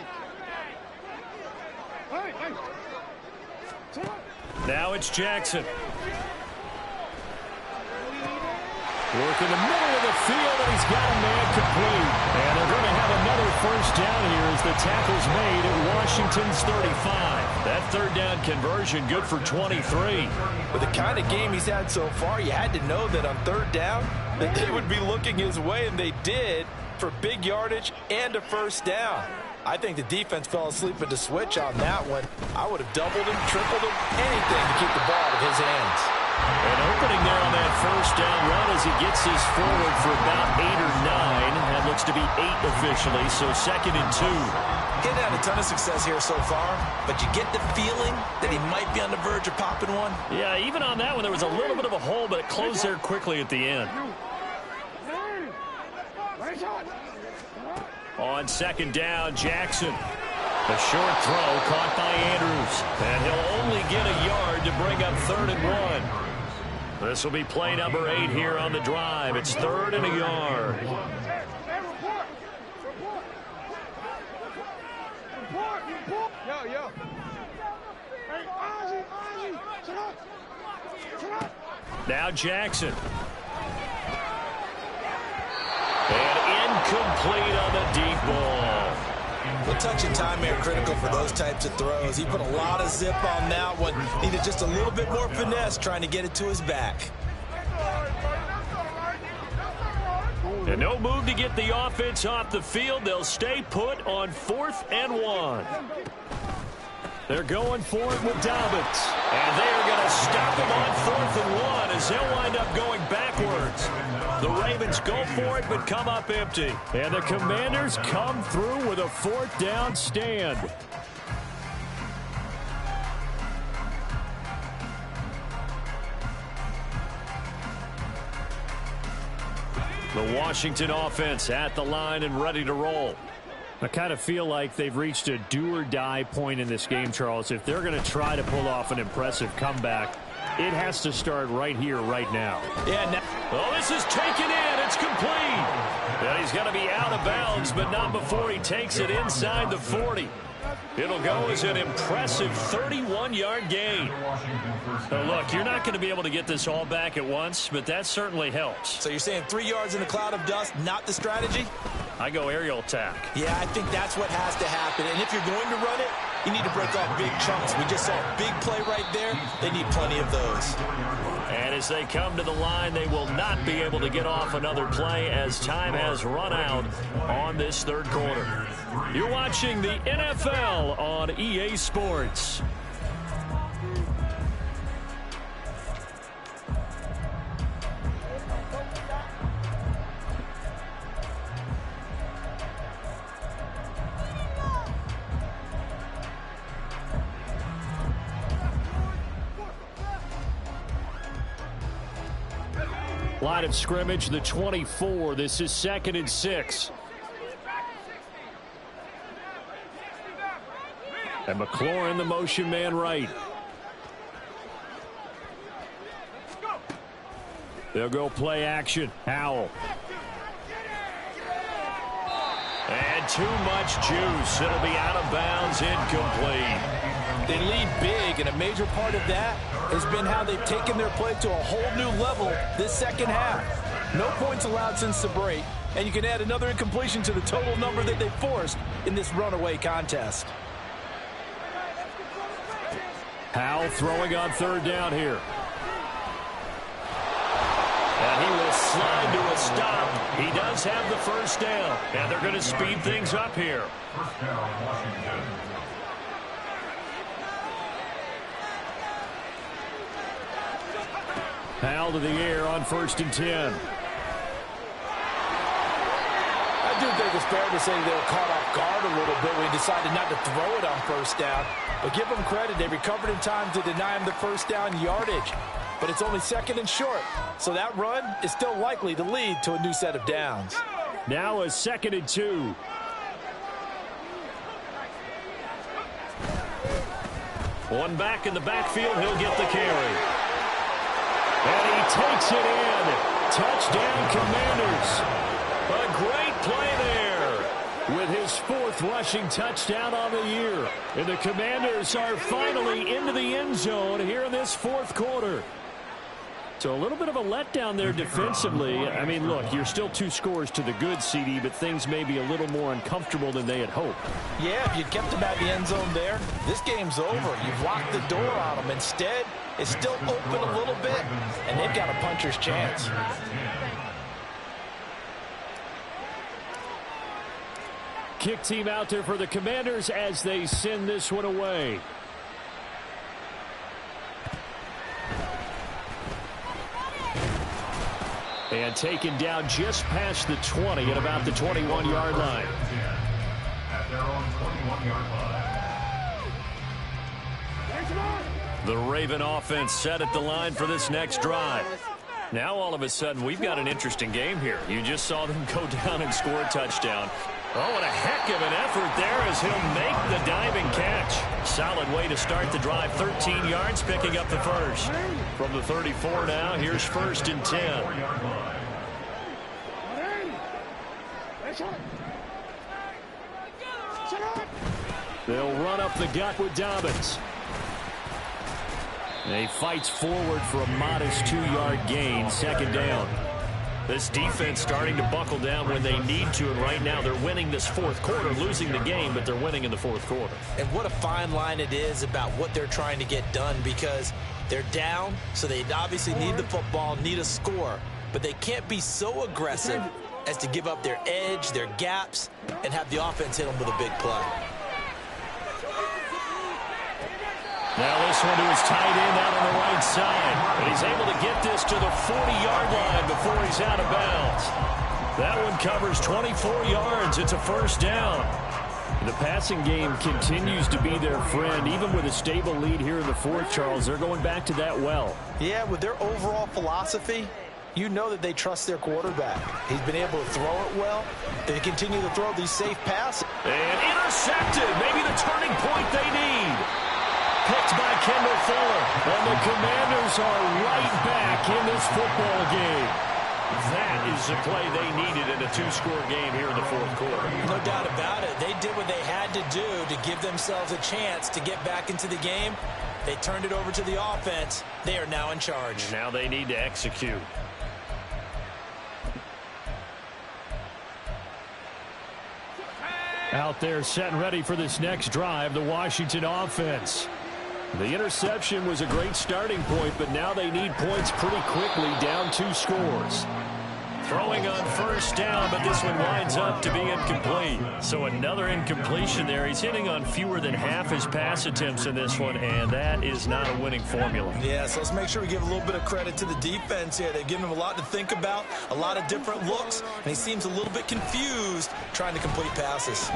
Hey. Now it's Jackson. Working the middle of the field, and he's got a man complete. And they're going to have another first down here as the tackle's made at Washington's 35. That 3rd down conversion good for 23. With the kind of game he's had so far, you had to know that on 3rd down that they would be looking his way, and they did, for big yardage and a first down. I think the defense fell asleep at the switch on that one. I would have doubled him, tripled him, anything to keep the ball out of his hands. An opening there on that first down run as he gets his forward for about 8 or 9. That looks to be 8 officially, so 2nd and 2. He hasn't had a ton of success here so far, but you get the feeling that he might be on the verge of popping one. Yeah, even on that one, there was a little bit of a hole, but it closed there quickly at the end. On 2nd down, Jackson. A short throw caught by Andrews. And he'll only get a yard to bring up 3rd and 1. This will be play number 8 here on the drive. It's 3rd and a yard. Yo. Now Jackson. And incomplete on the deep ball. The touch and time are critical for those types of throws. He put a lot of zip on that one. Needed just a little bit more finesse trying to get it to his back. And no move to get the offense off the field. They'll stay put on 4th and 1. They're going for it with Dobbins. And they are going to stop him on 4th and 1 as they'll wind up going backwards. The Ravens go for it but come up empty. And the Commanders come through with a 4th down stand. The Washington offense at the line and ready to roll. I kind of feel like they've reached a do-or-die point in this game, Charles. If they're going to try to pull off an impressive comeback, it has to start right here, right now. Yeah. Well, this is taken in. That's complete. And he's going to be out of bounds, but not before he takes it inside the 40. It'll go as an impressive 31-yard gain. Now look, you're not going to be able to get this all back at once, but that certainly helps. So you're saying 3 yards in a cloud of dust, not the strategy? I go aerial attack. Yeah, I think that's what has to happen. And if you're going to run it, you need to break off big chunks. We just saw a big play right there. They need plenty of those. And as they come to the line, they will not be able to get off another play as time has run out on this third quarter. You're watching the NFL on EA Sports. Line of scrimmage, the 24. This is 2nd and 6. And McLaurin, the motion man right. They'll go play action. Howell. And too much juice. It'll be out of bounds, incomplete. They lead big, and a major part of that has been how they've taken their play to a whole new level this second half. No points allowed since the break, and you can add another incompletion to the total number that they forced in this runaway contest. Howell throwing on third down here. And he will slide to a stop. He does have the first down, and they're going to speed things up here. First down, Washington. Howell to the air on 1st and 10. I do think it's fair to say they were caught off guard a little bit when he decided not to throw it on first down. But give them credit, they recovered in time to deny him the first down yardage. But it's only 2nd and short, so that run is still likely to lead to a new set of downs. Now a 2nd and 2. One back in the backfield, he'll get the carry. And he takes it in. Touchdown, Commanders. A great play there with his 4th rushing touchdown on the year. And the Commanders are finally into the end zone here in this 4th quarter. So a little bit of a letdown there defensively. I mean, look, you're still 2 scores to the good, CD, but things may be a little more uncomfortable than they had hoped. Yeah, if you kept them at the end zone there, this game's over. You've locked the door on them. Instead, it's still open a little bit, and they've got a puncher's chance. Kick team out there for the Commanders as they send this one away. And taken down just past the 20 at about the 21-yard line. At their own 21-yard line. The Raven offense set at the line for this next drive. Now all of a sudden we've got an interesting game here. You just saw them go down and score a touchdown. Oh, and a heck of an effort there as he'll make the diving catch. Solid way to start the drive. 13 yards, picking up the first. From the 34 now, here's 1st and 10. They'll run up the gut with Dobbins. And he fights forward for a modest 2-yard gain, 2nd down. This defense starting to buckle down when they need to, and right now they're winning this 4th quarter, losing the game, but they're winning in the 4th quarter. And what a fine line it is about what they're trying to get done, because they're down, so they obviously need the football, need a score, but they can't be so aggressive as to give up their edge, their gaps, and have the offense hit them with a big play. Now this one to his tight end out on the right side. And he's able to get this to the 40-yard line before he's out of bounds. That one covers 24 yards. It's a first down. The passing game continues to be their friend. Even with a stable lead here in the 4th, Charles, they're going back to that well. Yeah, with their overall philosophy, you know that they trust their quarterback. He's been able to throw it well. They continue to throw these safe passes. And intercepted. Maybe the turning point they need. Picked by Kendall Fuller. And the Commanders are right back in this football game. That is the play they needed in a two-score game here in the fourth quarter. No doubt about it. They did what they had to do to give themselves a chance to get back into the game. They turned it over to the offense. They are now in charge. Now they need to execute. Out there set and ready for this next drive, the Washington offense. The interception was a great starting point, but now they need points pretty quickly, down 2 scores. Throwing on first down, but this one winds up to be incomplete. So another incompletion there. He's hitting on fewer than half his pass attempts in this one, and that is not a winning formula. Yeah, so let's make sure we give a little bit of credit to the defense here. They've given him a lot to think about, a lot of different looks, and he seems a little bit confused trying to complete passes.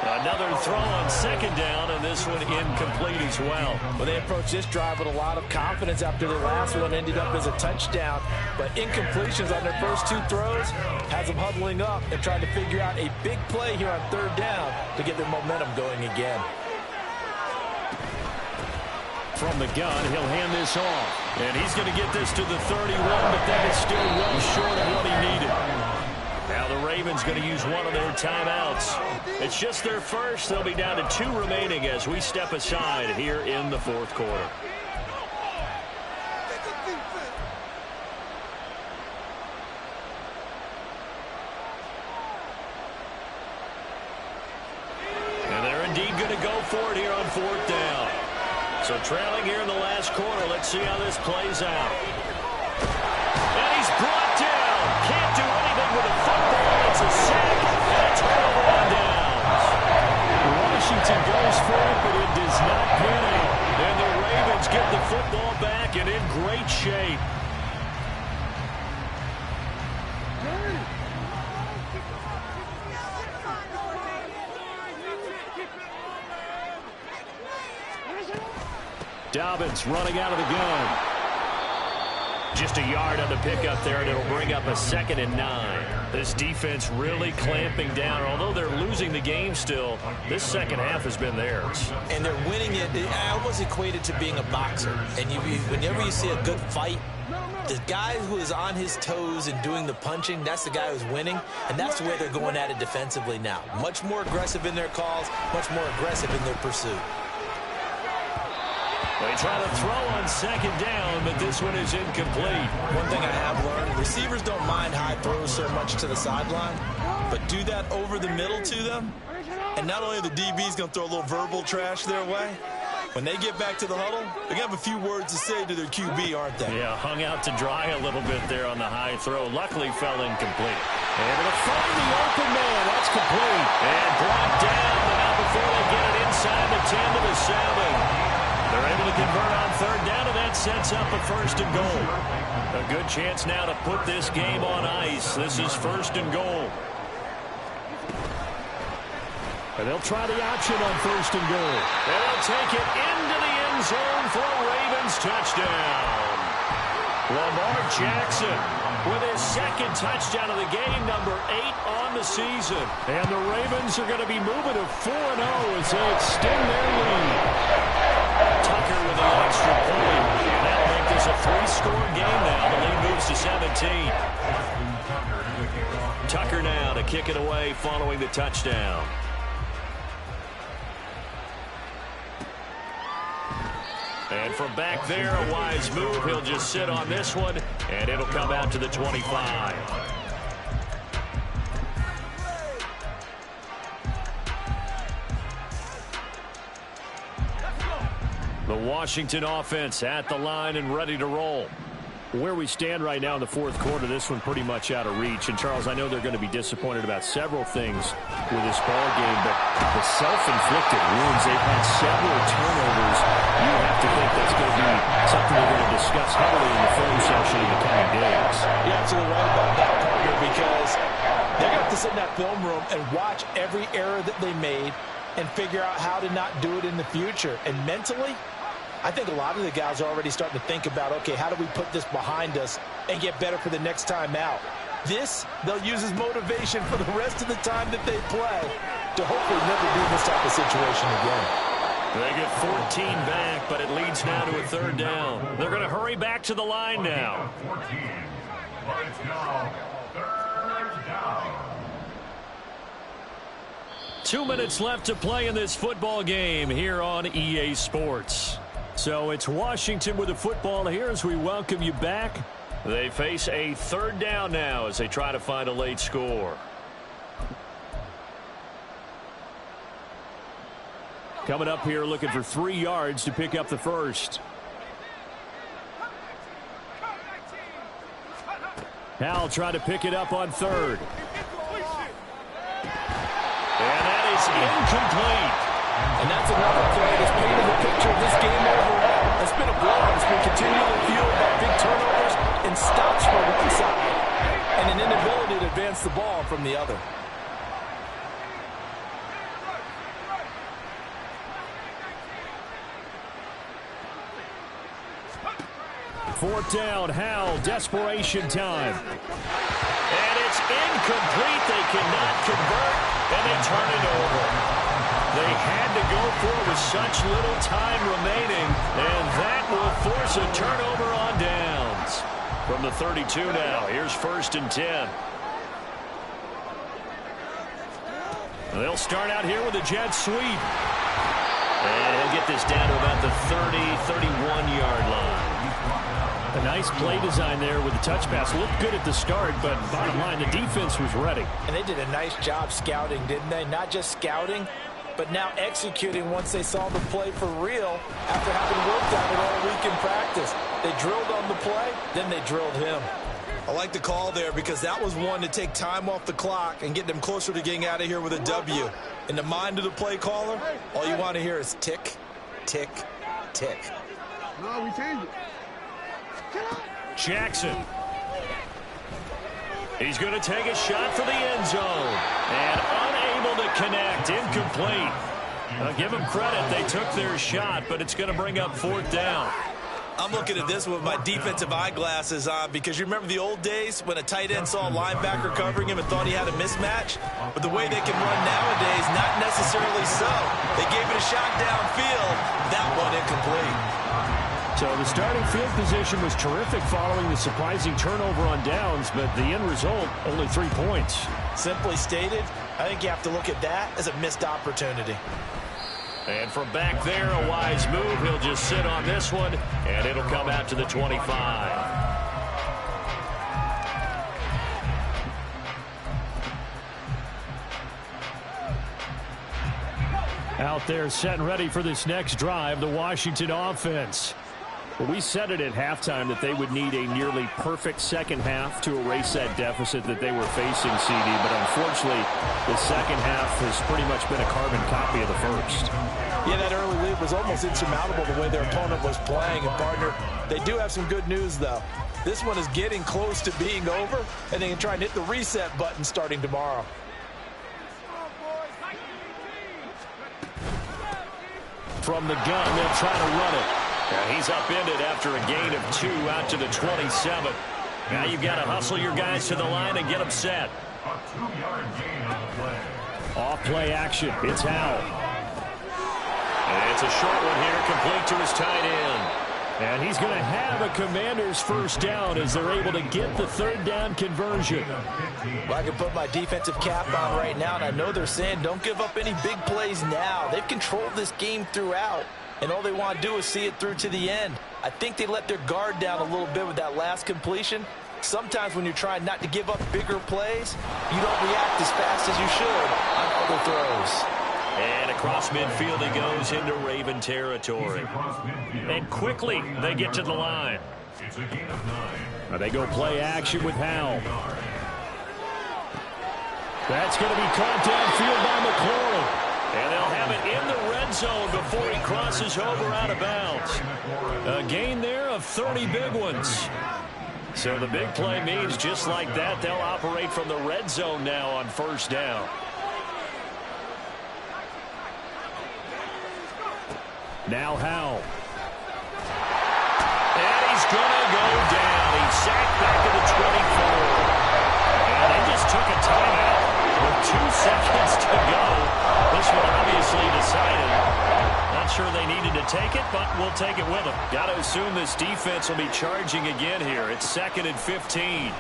Another throw on second down, and this one incomplete as well. Well, they approached this drive with a lot of confidence after the last one ended up as a touchdown. But incompletions on their first 2 throws has them huddling up and trying to figure out a big play here on third down to get their momentum going again. From the gun, he'll hand this off. And he's going to get this to the 31, but that is still well short of what he needed. Now the Ravens going to use one of their timeouts. It's just their first. They'll be down to 2 remaining as we step aside here in the fourth quarter. And they're indeed going to go for it here on fourth down. So trailing here in the last quarter. Let's see how this plays out. And he's brought down. Can't do anything with a football. It's a sack and a turnover on downs. Washington goes for it, but it does not pan out. And the Ravens get the football back and in great shape. Dobbins running out of the gun. Just a yard on the pickup there, and it'll bring up a 2nd and 9. This defense really clamping down. Although they're losing the game still, this second half has been theirs. And they're winning it. I almost equate it to being a boxer. And whenever you see a good fight, the guy who is on his toes and doing the punching, that's the guy who's winning. And that's the way they're going at it defensively now. Much more aggressive in their calls, much more aggressive in their pursuit. They try to throw on second down, but this one is incomplete. One thing I have learned, receivers don't mind high throws so much to the sideline, but do that over the middle to them, and not only are the DBs going to throw a little verbal trash their way, when they get back to the huddle, they're going to have a few words to say to their QB, aren't they? Yeah, hung out to dry a little bit there on the high throw. Luckily fell incomplete. Able to find the open man. That's complete. And brought down, but not before they get it inside the 10 to the 7. They're able to convert on third down, and that sets up a 1st and goal. A good chance now to put this game on ice. This is 1st and goal. And they'll try the option on 1st and goal. And they'll take it into the end zone for a Ravens touchdown. Lamar Jackson with his 2nd touchdown of the game, number 8 on the season. And the Ravens are going to be moving to 4-0 as they extend their lead. Tucker with the extra point. And that'll make this a 3-score game now. The lead moves to 17. Tucker now to kick it away following the touchdown. And from back there, a wise move. He'll just sit on this one, and it'll come out to the 25. The Washington offense at the line and ready to roll. Where we stand right now in the fourth quarter, this one pretty much out of reach. And, Charles, I know they're going to be disappointed about several things with this ball game, but the self-inflicted wounds, they've had several turnovers. You have to think that's going to be something they're going to discuss heavily in the film session in the coming days. You're absolutely right about that, partner, because they're going to have to sit in that film room and watch every error that they made and figure out how to not do it in the future. And mentally, I think a lot of the guys are already starting to think about, okay, how do we put this behind us and get better for the next time out? This, they'll use as motivation for the rest of the time that they play to hopefully never be in this type of situation again. They get 14 back, but it leads now to a third down. They're going to hurry back to the line now. 14, but it's now third down. 2 minutes left to play in this football game here on EA Sports. So it's Washington with the football here as we welcome you back. They face a third down now as they try to find a late score. Coming up here looking for 3 yards to pick up the first. Howell tried to pick it up on third. And that is incomplete. And that's another play that's painted the picture of this game overall. It's been a blowout. It's been continually fueled by big turnovers and stops from one side and an inability to advance the ball from the other. Fourth down, Howell, desperation time. And it's incomplete. They cannot convert, and they turn it over. They had to go for it with such little time remaining, and that will force a turnover on downs. From the 32 now, here's 1st and 10. They'll start out here with a jet sweep. And he'll get this down to about the 30, 31-yard line. A nice play design there with the touch pass. Looked good at the start, but bottom line, the defense was ready. And they did a nice job scouting, didn't they? Not just scouting, but now executing once they saw the play for real after having worked on it all week in practice. They drilled on the play, then they drilled him. I like the call there because that was one to take time off the clock and get them closer to getting out of here with a W. In the mind of the play caller, all you want to hear is tick, tick, tick. No, we changed it. Jackson. He's going to take a shot for the end zone. And unable to connect. Incomplete. I'll give them credit. They took their shot, but it's going to bring up 4th down. I'm looking at this with my defensive eyeglasses on because you remember the old days when a tight end saw a linebacker covering him and thought he had a mismatch? But the way they can run nowadays, not necessarily so. They gave it a shot downfield. That one incomplete. So the starting field position was terrific following the surprising turnover on downs, but the end result, only 3 points. Simply stated, I think you have to look at that as a missed opportunity. And from back there, a wise move. He'll just sit on this one, and it'll come out to the 25. Out there set and ready for this next drive, the Washington offense. Well, we said it at halftime that they would need a nearly perfect second half to erase that deficit that they were facing, CD. But unfortunately, the second half has pretty much been a carbon copy of the first. Yeah, that early lead was almost insurmountable the way their opponent was playing. And, partner, they do have some good news, though. This one is getting close to being over, and they can try and hit the reset button starting tomorrow. From the gun, they'll try to run it. Now he's upended after a gain of 2 out to the 27. Now you've got to hustle your guys to the line and get them set. A 2-yard gain on the play. Off play action. It's Howell. And it's a short one here, complete to his tight end. And he's going to have a Commander's first down as they're able to get the third down conversion. Well, I can put my defensive cap on right now, and I know they're saying don't give up any big plays now. They've controlled this game throughout, and all they want to do is see it through to the end. I think they let their guard down a little bit with that last completion. Sometimes when you're trying not to give up bigger plays, you don't react as fast as you should on other throws. And across midfield he goes into Raven territory. And quickly they get to the line. It's a gain of 9. They go play action with Howell. That's going to be caught downfield by McLaurin. And they'll have it in the red zone before he crosses over out of bounds. A gain there of 30 big ones. So the big play means just like that, they'll operate from the red zone now on first down. Now Howell. And he's going to go down. He's sacked back to the 24. And they just took a timeout with 2 seconds to go. This one obviously decided. Not sure they needed to take it, but we'll take it with them. Got to assume this defense will be charging again here. It's 2nd and 15.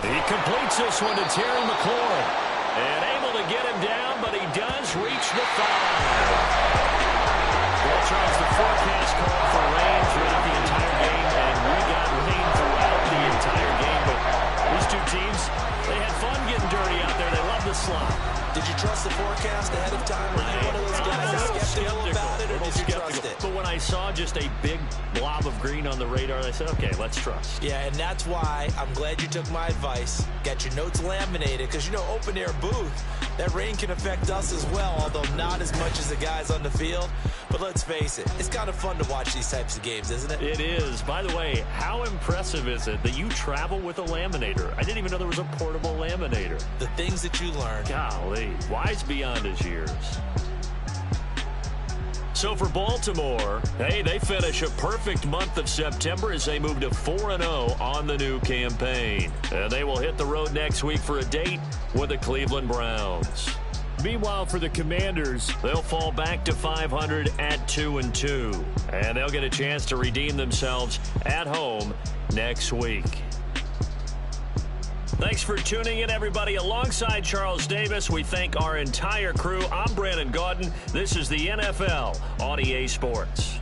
He completes this one to Terry McLaurin. And able to get him down, but he does reach the 5. Well, Charles, the forecast called for rain throughout the entire game, and we got rain throughout the entire game. But these two teams, they had fun getting dirty out there. They love the slide. Did you trust the forecast ahead of time? Were you one of those guys that's skeptical about it, or did you trust it? But when I saw just a big blob of green on the radar, I said, okay, let's trust. Yeah, and that's why I'm glad you took my advice. Get your notes laminated, because, you know, open-air booth, that rain can affect us as well, although not as much as the guys on the field. But let's face it, it's kind of fun to watch these types of games, isn't it? It is. By the way, how impressive is it that you travel with a laminator? I didn't even know there was a portable laminator. The things that you learn. Golly, wise beyond his years. So for Baltimore, hey, they finish a perfect month of September as they move to 4-0 on the new campaign. And they will hit the road next week for a date with the Cleveland Browns. Meanwhile, for the Commanders, they'll fall back to 500 at 2-2. And they'll get a chance to redeem themselves at home next week. Thanks for tuning in, everybody. Alongside Charles Davis, we thank our entire crew. I'm Brandon Gaudin. This is the NFL on EA Sports.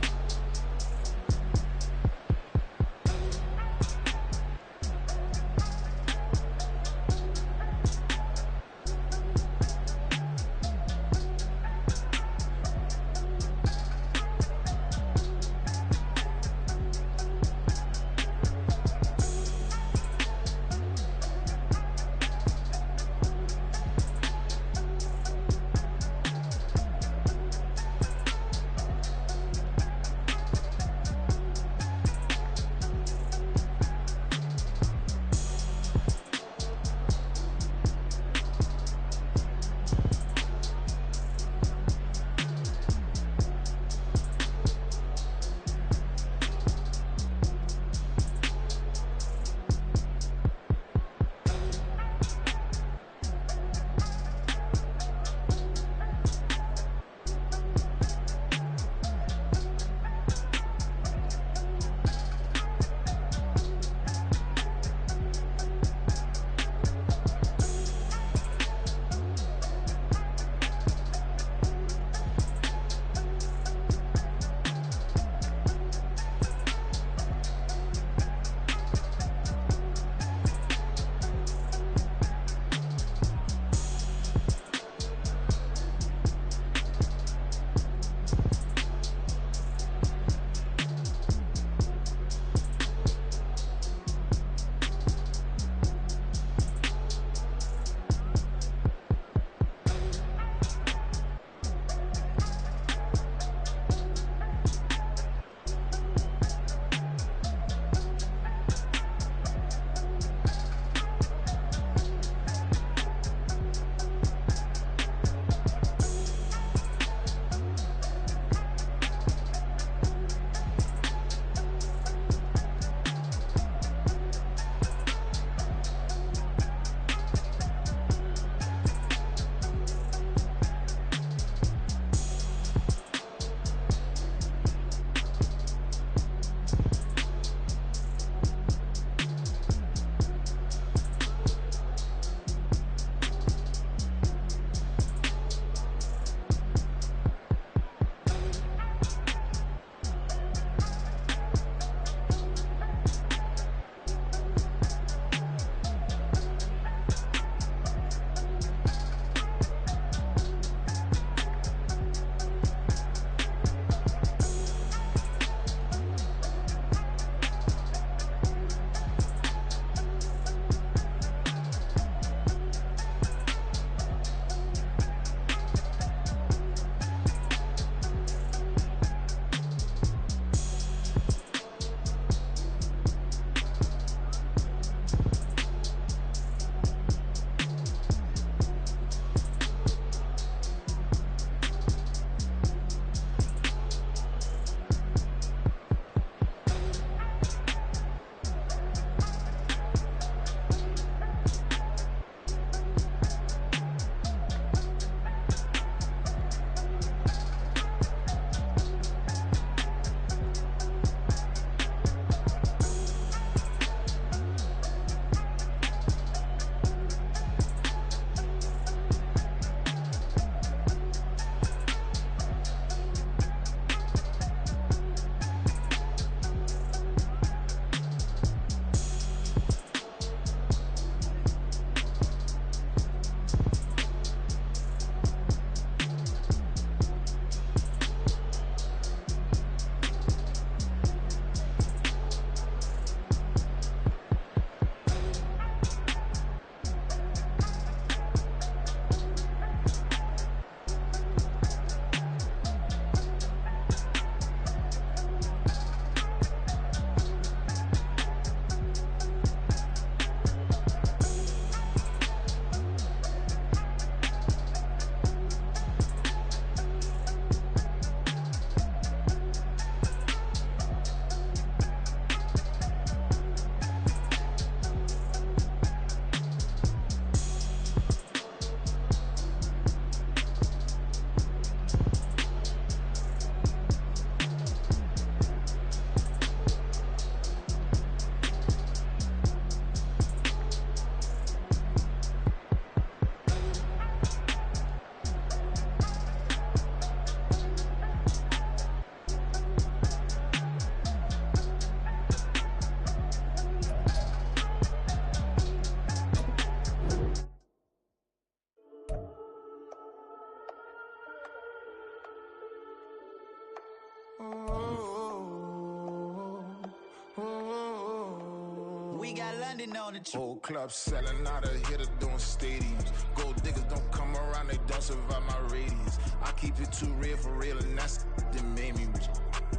we got London on the trip. Whole club selling out of hitters doing stadiums. Gold diggers don't come around, they don't survive my radius. I keep it too real, and that's that made me rich.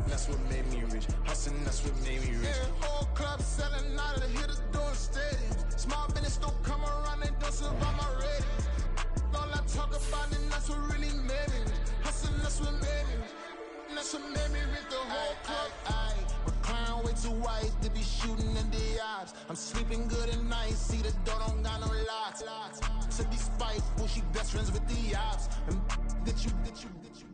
That's what made me rich. Hustling, that's what made me rich. Yeah, whole club selling out of the hitters doing stadiums. Small business don't come around, they don't survive my radius. All I talk about, and that's what really made me rich. Hustling, that's what made me rich. And that's what made me rich. The whole club. McLaren way too wise to be shooting in the odds. I'm sleeping good at night, see the door don't got no locks. To be spiteful, she best friends with the ops. And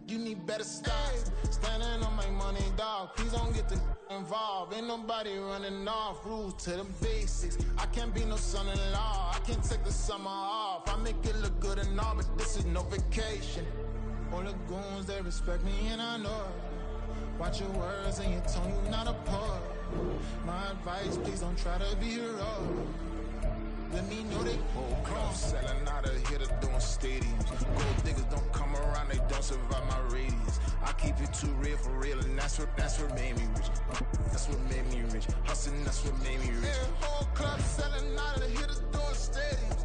you need better stops. Standing on my money, dog. Please don't get involved. Ain't nobody running off. Rules to the basics. I can't be no son-in-law. I can't take the summer off. I make it look good and all, but this is no vacation. All the goons, they respect me and I know it. Watch your words and your tone, you not a poet. My advice, please don't try to be heroic. Let me know they whole club selling out of hitters doing stadiums. Gold diggers don't come around, they don't survive my radius. I keep it too real, and that's what made me rich. That's what made me rich. Hustling, that's what made me rich. Yeah, whole club selling out of the hitters doing stadiums.